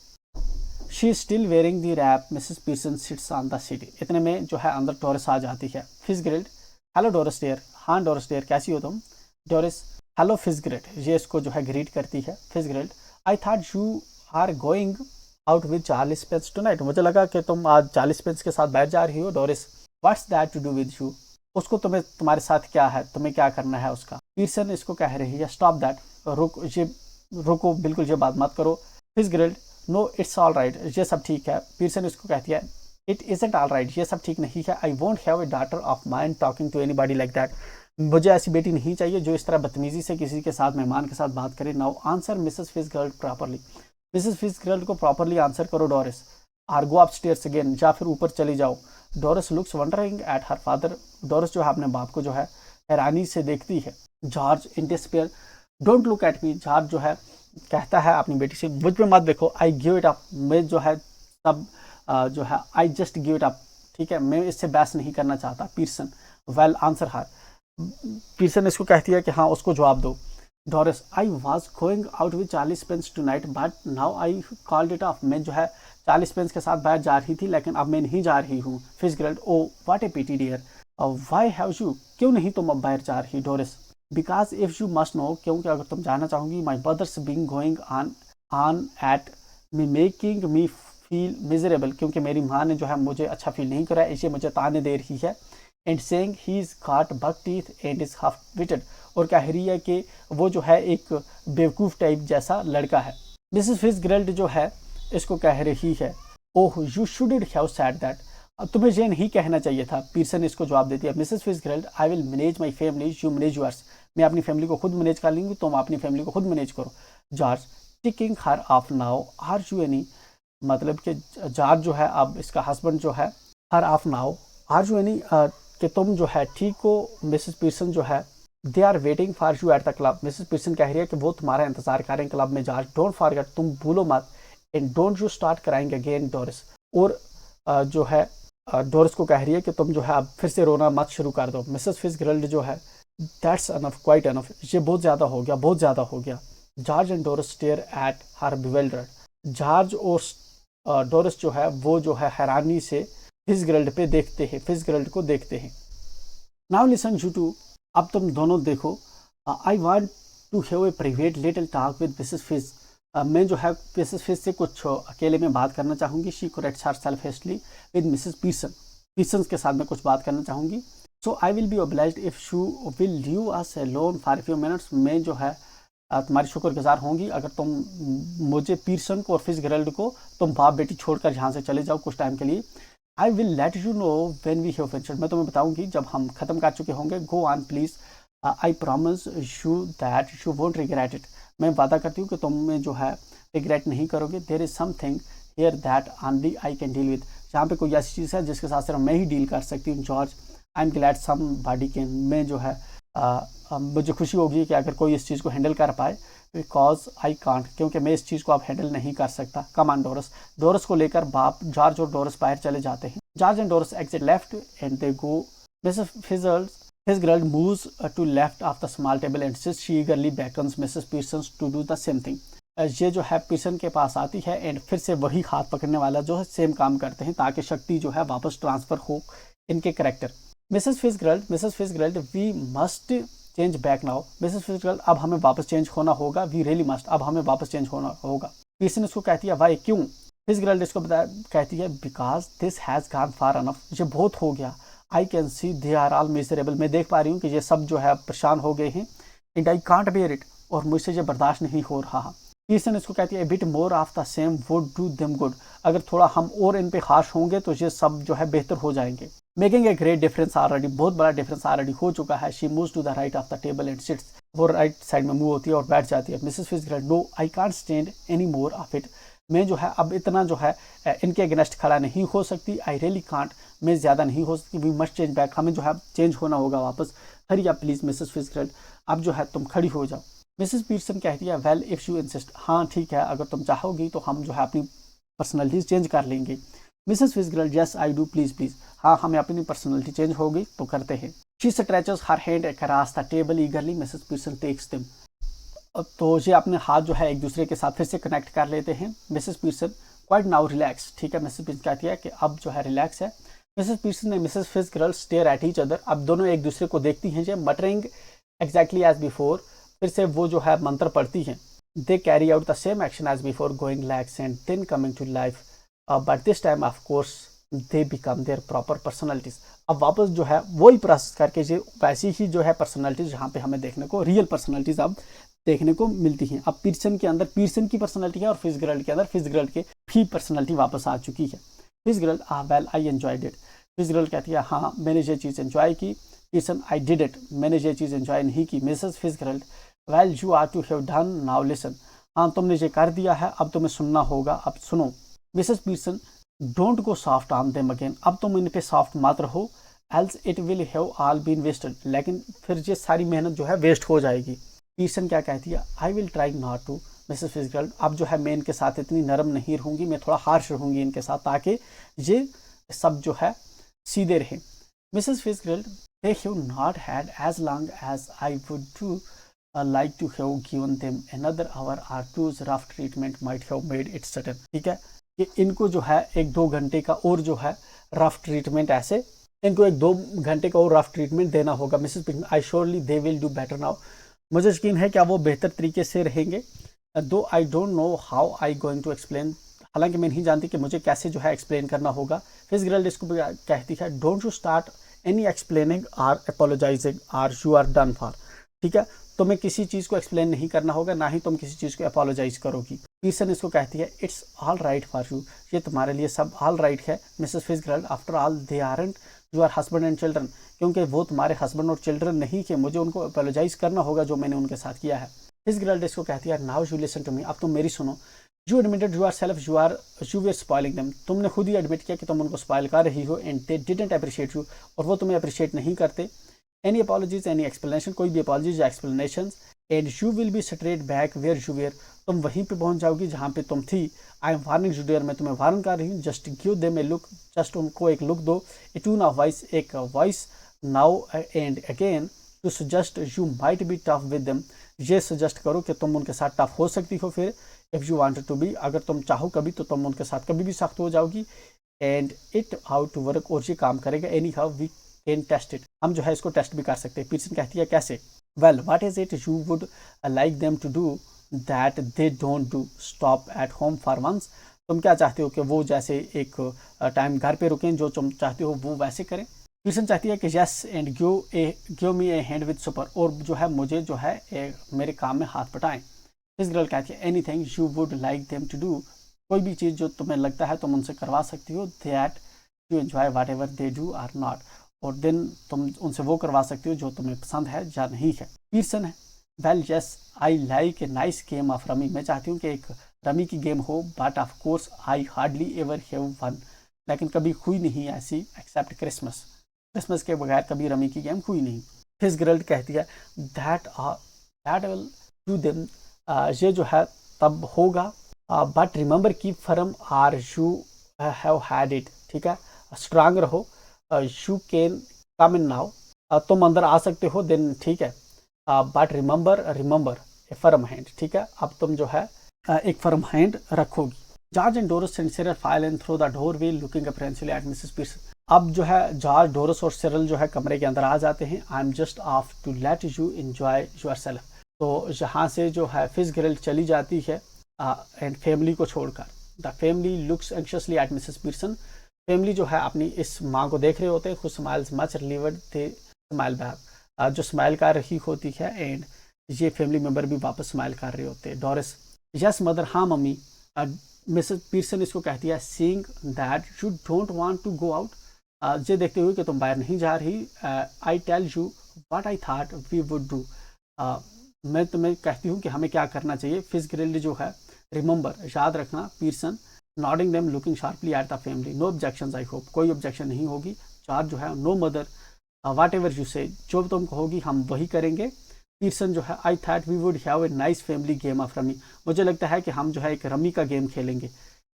she is still wearing the wrap, Mrs Peterson sits on the seat. इतने में जो है अंदर डोरिस आ जाती है। फिट्जगेरल्ड, हेलो डोरिस डियर, हाँ डोरिस डियर कैसी हो तुम। डोरिस, हेलो फिट्जगेरल्ड, ये इसको जो है ग्रीट करती है। Fitzgerald, I thought you are going out with Charlie Spence tonight, मुझे लगा कि तुम आज चार्ली स्पेंस के साथ बैठ जा रही हो। Doris, what's that to do with you, उसको तुम्हारे साथ क्या है, तुम्हें क्या करना है उसका। पीटरसन इसको कह रही है स्टॉप दैट, रुको बिल्कुल ये बात मत करो। Fitzgerald, no it's all right, ये सब ठीक है। पीटरसन इसको कहती है इट इजंट ऑल राइट, ये सब ठीक नहीं है। I won't have a daughter of mine talking to anybody like that, मुझे ऐसी बेटी नहीं चाहिए जो इस तरह बदतमीजी से किसी के साथ, मेहमान के साथ बात करे। Now answer Mrs Fitzgerald properly, Mrs Fitzgerald को प्रॉपरली आंसर करो Doris. Or go upstairs again, या फिर ऊपर चली जाओ। Doris looks wondering at her father, Doris जो है अपने बाप को जो है हैरानी से देखती है। George in despair, don't look at me, George जो है कहता है अपनी बेटी से मुझ पे मत देखो। आई गिव इट अप, मैं जो है सब जो है I just give it up, ठीक है, मैं इससे बहस नहीं करना चाहता। Peterson, well answer her, Peterson इसको कहती है कि हाँ उसको जवाब दो। Doris, I was going out with Charlie Spence tonight but now I called it off, मैं जो है चार्ली स्पेंस के साथ बाहर जा रही थी लेकिन अब मैं नहीं जा रही हूँ। Fitzgerald, oh what a pity dear, why have you, क्यों नहीं तुम अब बाहर जा रही। Doris, because if you must know, क्योंकि अगर तुम जानना चाहोगी, my mother's being going on at me making me feel miserable, क्योंकि मेरी माँ ने जो है मुझे अच्छा फील नहीं करा, इसे मुझे ताने दे रही है। And saying he is got bug teeth and is half witted, और कह रही है कि वो जो है एक बेवकूफ़ टाइप जैसा लड़का है। मिसेस फिट्जगेरल्ड जो है इसको कह रही है oh you shouldn't have said that, तुम्हें ये नहीं कहना चाहिए था। पीटरसन इसको जवाब देती है Mrs Fitzgerald, I will manage my family, you manage yours, मैं अपनी फैमिली को खुद मैनेज कर लूँगी, तुम अपनी फैमिली को खुद मैनेज करो। George, ticking her off now are you any, मतलब कि जॉर्ज जो है अब इसका हस्बैंड जो है her off now are you any, कि तुम जो है ठीक हो। मिसेस पीटरसन जो है they are waiting for you at the club, Mrs Peterson कह रही है कि वो तुम्हारा इंतजार करें क्लब में। जॉर्ज, डोंट फॉरगेट, तुम भूलो मत। And don't you start crying again Doris, और जो है डोरिस को कह रही है कि तुम जो है अब फिर से रोना मत शुरू कर दो। मिसेस फिट्जगेरल्ड जो है दैट्स अनफ, क्वाइट अनफ, ये बहुत ज़्यादा हो गया, बहुत ज़्यादा हो गया। George and Doris stare at her bewildered. George और डोरस जो है वो जो है हैरानी से फिट्जगेराल्ड पे देखते हैं, फिट्जगेराल्ड को देखते हैं। नाउ लिसन यू टू, अब तुम दोनों देखो। I want to have a private little talk with Mrs Fitz. मैं जो है मिसेस फिज से कुछ अकेले में बात करना चाहूँगी। She corrects herself hastily with Mrs Pearson. Pearson के साथ मैं कुछ बात करना चाहूँगी। So I will be obliged if you will leave us alone for few minutes. मैं जो है तुम्हारी शुक्रगुजार होंगी अगर तुम मुझे, पीसन को और फिट्जगेराल्ड को, तुम बाप बेटी छोड़कर यहाँ से चले जाओ कुछ टाइम के लिए। I will let you know when we have finished. मैं तुम्हें बताऊंगी जब हम खत्म कर चुके होंगे। Go on please, I promise you that you won't regret it. मैं वादा करती हूँ कि तुम जो है रिग्रेट नहीं करोगे। There is something here that only I can deal with. जहाँ पे कोई ऐसी चीज़ है जिसके साथ सिर्फ मैं ही डील कर सकती हूँ। George, I am glad somebody can. मैं जो है मुझे खुशी होगी कि अगर कोई इस चीज़ को हैंडल कर पाए। बिकॉज आई कांट, क्योंकि मैं इस चीज़ को अब हैंडल नहीं कर सकता। Come on Doras. डोरस को लेकर बाप जॉर्ज और डोरस बाहर चले जाते हैं। George and Doris exit left and they go. Mrs Fitzgerald moves to left of the small table and sits. She eagerly beckons Mrs Pearson to do the same thing. ये जो है पीसन के पास आती है एंड फिर से वही हाथ पकड़ने वाला जो है सेम काम करते हैं ताकि शक्ति जो है वापस ट्रांसफर हो इनके character. Mrs Fitzgerald, we must change back now. Mrs Fitzgerald, अब हमें वापस चेंज होना होगा। वी रियली मस्ट, अब हमें वापस चेंज होना होगा। पीसन इसको कहती है वाई, क्यों? फिट्जगेराल्ड इसको कहती है because this has gone far enough. ये बहुत हो गया। I can see they are all miserable. मैं देख पा रही हूँ कि ये सब जो है परेशान हो गए हैं। And I can't bear it, और मुझसे ये बर्दाश्त नहीं हो रहा। पीसन इसको कहती है bit more of the same would do them good. अगर थोड़ा हम और इन पे खास होंगे तो ये सब जो है बेहतर हो जाएंगे। Making a great difference already, बहुत बड़ा डिफरेंस ऑलरेडी हो चुका है। She moves to the right of the table and sits. वो राइट साइड में मूव होती है और बैठ जाती है। Mrs Fitzgerald, no I can't stand any more of it. मैं जो है अब इतना जो है इनके अगेंस्ट खड़ा नहीं हो सकती। आई रियली कांट, मैं ज़्यादा नहीं हो सकती। वी मस्ट चेंज बैक, हमें जो है चेंज होना होगा वापस। हरी आप प्लीज़ मिसेस फिट्जगेराल्ड, अब जो है तुम खड़ी हो जाओ। मिसेस पीसन कहती है वेल इफ़ यू इंसिस्ट। हाँ ठीक है, अगर तुम चाहोगी तो हम जो है अपनी पर्सनैलिटीज चेंज कर लेंगे। Mrs Fitzgerald, yes I do, please please. हाँ, हमें अपनी पर्सनैलिटी चेंज होगी तो करते हैं। She stretches her hand across the table eagerly. Mrs Pearson takes them. तो ये अपने हाथ जो है एक दूसरे के साथ फिर से कनेक्ट कर लेते हैं। Mrs Pearson, quiet now relax. ठीक है, मिसेस पीसन कहती है कि अब जो है रिलैक्स है। मिसेस पीसन ने Mrs Fitzgerald stair at each other. अब दोनों एक दूसरे को देखती हैं। ये मटरिंग एग्जैक्टली एज बिफोर, फिर से वो जो है मंत्र पढ़ती हैं। They carry out the same action as before, going lax and then coming to life, but this time of course they become their proper personalities. अब वापस जो है वही प्रोसेस करके जो वैसी ही जो है पर्सनैलिटीज जहाँ पे हमें देखने को रियल पर्सनैलिटीज अब देखने को मिलती हैं। अब पीसन के अंदर पीसन की पर्सनैलिटी है और फिट्जगेराल्ड के अंदर फिट्जगेराल्ड के भी पर्सनैलिटी वापस आ चुकी है। Fitzgerald, well I enjoyed it. Fitzgerald कहती है हाँ मैंने ये चीज़ एंजॉय की। पीसन, आई डिड इट, मैंने ये चीज़ एंजॉय नहीं की। Mrs Fitzgerald, well you are to have done, now listen. हाँ तुमने ये कर दिया है, अब तुम्हें सुनना होगा, अब सुनो। Mrs Pearson, don't go soft on them again. अब तुम इन पे सॉफ्ट मत रहो, else it will have all been wasted. लेकिन फिर ये सारी मेहनत जो है वेस्ट हो जाएगी। पीसन क्या कहती है, I will try not to. Mrs Fitzgerald, अब जो है मैं इनके साथ इतनी नरम नहीं रहूँगी, मैं थोड़ा हार्श रहूँगी इनके साथ ताकि ये सब जो है सीधे रहें। Mrs Fitzgerald, they have not had as long as I would do like to have given them another hour or two's rough treatment might have made it certain। ठीक है, कि इनको जो है 1-2 घंटे का और जो है रफ ट्रीटमेंट, ऐसे इनको 1-2 घंटे का और रफ ट्रीटमेंट देना होगा। Mrs pink, I surely they will do better now. मुझे यकीन है कि अब वो बेहतर तरीके से रहेंगे। Though I don't know how I going to explain, हालांकि मैं नहीं जानती कि मुझे कैसे जो है एक्सप्लेन करना होगा। फिट्जगेराल्ड इसको कहती है don't you start any explaining or apologising or you are done for. ठीक है, तुम्हें किसी चीज़ को एक्सप्लेन नहीं करना होगा, ना ही तुम किसी चीज़ को अपोलोजाइज करोगी। पीसन इसको कहती है it's all right for you, ये तुम्हारे लिए सब ऑल राइट है। Mrs Fitzgerald, after all they aren't your husband and children, क्योंकि वो तुम्हारे हस्बैंड और चिल्ड्रन नहीं कि मुझे उनको अपोलोजाइज करना होगा जो मैंने उनके साथ किया है। फिट्जगेराल्ड इसको कहती है now you listen to me, अब तुम मेरी सुनो। You admitted yourself you were spoiling them, तुमने खुद ही एडमिट किया कि तुम उनको स्पॉइल कर रही हो। And they didn't appreciate you, और वो तुम्हें अप्रिशिएट नहीं करते। एनी अपॉलॉजीज, एनी एक्सप्लेनेशन, कोई भी अपॉलॉजीज या explanation, and you will be straight back where you were, तुम वहीं पे पहुंच जाओगी जहाँ पे तुम थी। I am warning you dear, मैं तुम्हें वार्न कर रही हूँ। Just give them a look, जस्ट उनको एक लुक दो। ए टून ऑफ वॉइस, एक voice now and again to suggest you might be tough with them, ये सजेस्ट करो कि तुम उनके साथ टफ हो सकती हो, फिर if you wanted to be, अगर तुम चाहो कभी तो तुम उनके साथ कभी भी सख्त हो जाओगी। And it ought to work, और ये काम करेगा। Anyhow we can test it, हम जो है इसको टेस्ट भी कर सकते हैं। पीटरसन कहती है कैसे? Well what is it you would like them to do that they don't do, stop at home for once. तुम क्या चाहते हो कि वो जैसे एक टाइम घर पे रुकें, जो तुम चाहते हो वो वैसे करें। पीटरसन चाहती है कि yes and give me A hand with super, और जो है मुझे जो है मेरे काम में हाथ बटाएं। इस गर्ल कहती है anything you would like them to do, कोई भी चीज़ जो तुम्हें लगता है तुम उनसे करवा सकती हो। That you enjoy whatever they do or not, और देन तुम उनसे वो करवा सकती हो जो तुम्हें पसंद है या नहीं है। पीटरसन है well yes I like a nice game of rummy, मैं चाहती हूँ कि एक रमी की गेम हो, but of course I hardly ever have one, लेकिन कभी हुई नहीं ऐसी एक्सेप्ट क्रिसमस, क्रिसमस के बगैर कभी रमी की गेम हुई नहीं। फिर गर्ल कहती है दैट विल डू देम, ये जो है तब होगा, but remember keep firm are you have had it, ठीक है, स्ट्रांग रहो, you can come in now, तुम अंदर आ सकते हो देन, ठीक है, but remember a firm hand, ठीक है, अब तुम जो है एक फर्म हैंड रखोगी। George and Doris and Cyril file and through the doorway looking apprehensively at Mrs Peterson, अब जो है जॉर्ज, डोरस और सिरल जो है कमरे के अंदर आ जाते हैं। I am just off to let you enjoy yourself, तो यहाँ से जो है फिट्जगेराल्ड चली जाती है एंड फैमिली को छोड़कर। The family looks anxiously at Mrs Peterson, family जो है अपनी इस माँ को देख रहे होते हैं। खुद स्माइल्स मच रिलीवर्ड थे स्माइल बैक, जो स्माइल कर रही होती है एंड ये फैमिली मेम्बर भी वापस स्माइल कर रहे होते हैं। डोरिस यस मदर, हाँ मम्मी। मिसेस पीटरसन इसको कहती है seeing that you don't want to go out, ये देखते हुए कि तुम बाहर नहीं जा रही। I tell you what I thought we would do, मैं तुम्हें कहती हूँ कि हमें क्या करना चाहिए। फिट्जगेराल्ड जो है रिमेंबर, याद रखना। Peterson nodding them looking sharply at the family, no objections I hope, कोई ऑब्जेक्शन नहीं होगी। जॉर्ज जो है no mother whatever you say, जो तुम कहोगी हम वही करेंगे। पीटरसन जो है I thought we would have a nice family game of rummy, मुझे लगता है कि हम जो है एक रमी का गेम खेलेंगे।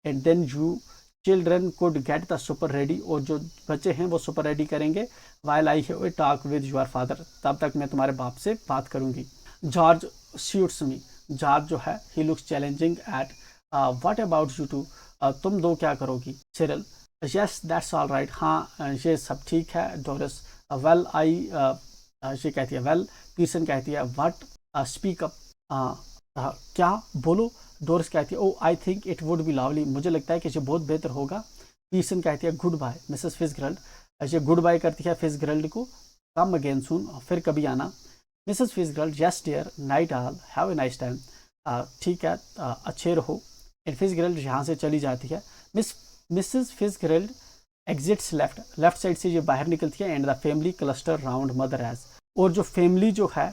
And then you children could get the supper ready, और जो बच्चे हैं वो सुपर रेडी करेंगे। While I have a talk with your father, तब तक मैं तुम्हारे बाप से बात करूंगी। जॉर्ज शूट्स मी, जॉर्ज जो है he looks challenging at what about you two, तुम दो क्या करोगी। Cyril yes that's all right, हाँ ये सब ठीक है। डोरिस वेल आई, ये कहती है वेल। पीटरसन कहती है व्हाट स्पीक अप, क्या बोलो। डोरिस कहती है oh I think it would be lovely, मुझे लगता है कि ये बहुत बेहतर होगा। पीटरसन कहती है गुड बाय मिसेस फिट्जगेराल्ड, ये गुड बाय करती है फिट्जगेराल्ड को, कम अगेन सून, फिर कभी आना। Mrs Fitzgerald yes dear night all have a nice time, ठीक है अच्छे रहो। एंड फिट्जगेराल्ड यहाँ से चली जाती है। Mrs Fitzgerald exits left, left side से ये बाहर निकलती है। And the family cluster round mother as, और जो फैमिली जो है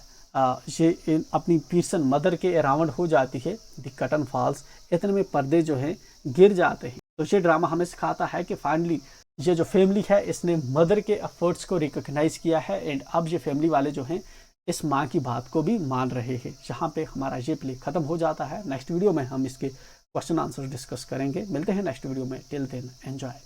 ये अपनी पीटरसन मदर के अराउंड हो जाती है। द कर्टन फॉल्स, इतने में पर्दे जो हैं गिर जाते हैं। तो ये ड्रामा हमें सिखाता है कि फाइनली ये जो फैमिली है इसने मदर के एफर्ट्स को रिकॉग्नाइज किया है। एंड अब ये फैमिली वाले जो हैं इस माँ की बात को भी मान रहे हैं। यहाँ पे हमारा ये प्ले खत्म हो जाता है। नेक्स्ट वीडियो में हम इसके क्वेश्चन आंसर डिस्कस करेंगे। मिलते हैं नेक्स्ट वीडियो में, टिल देन एंजॉय।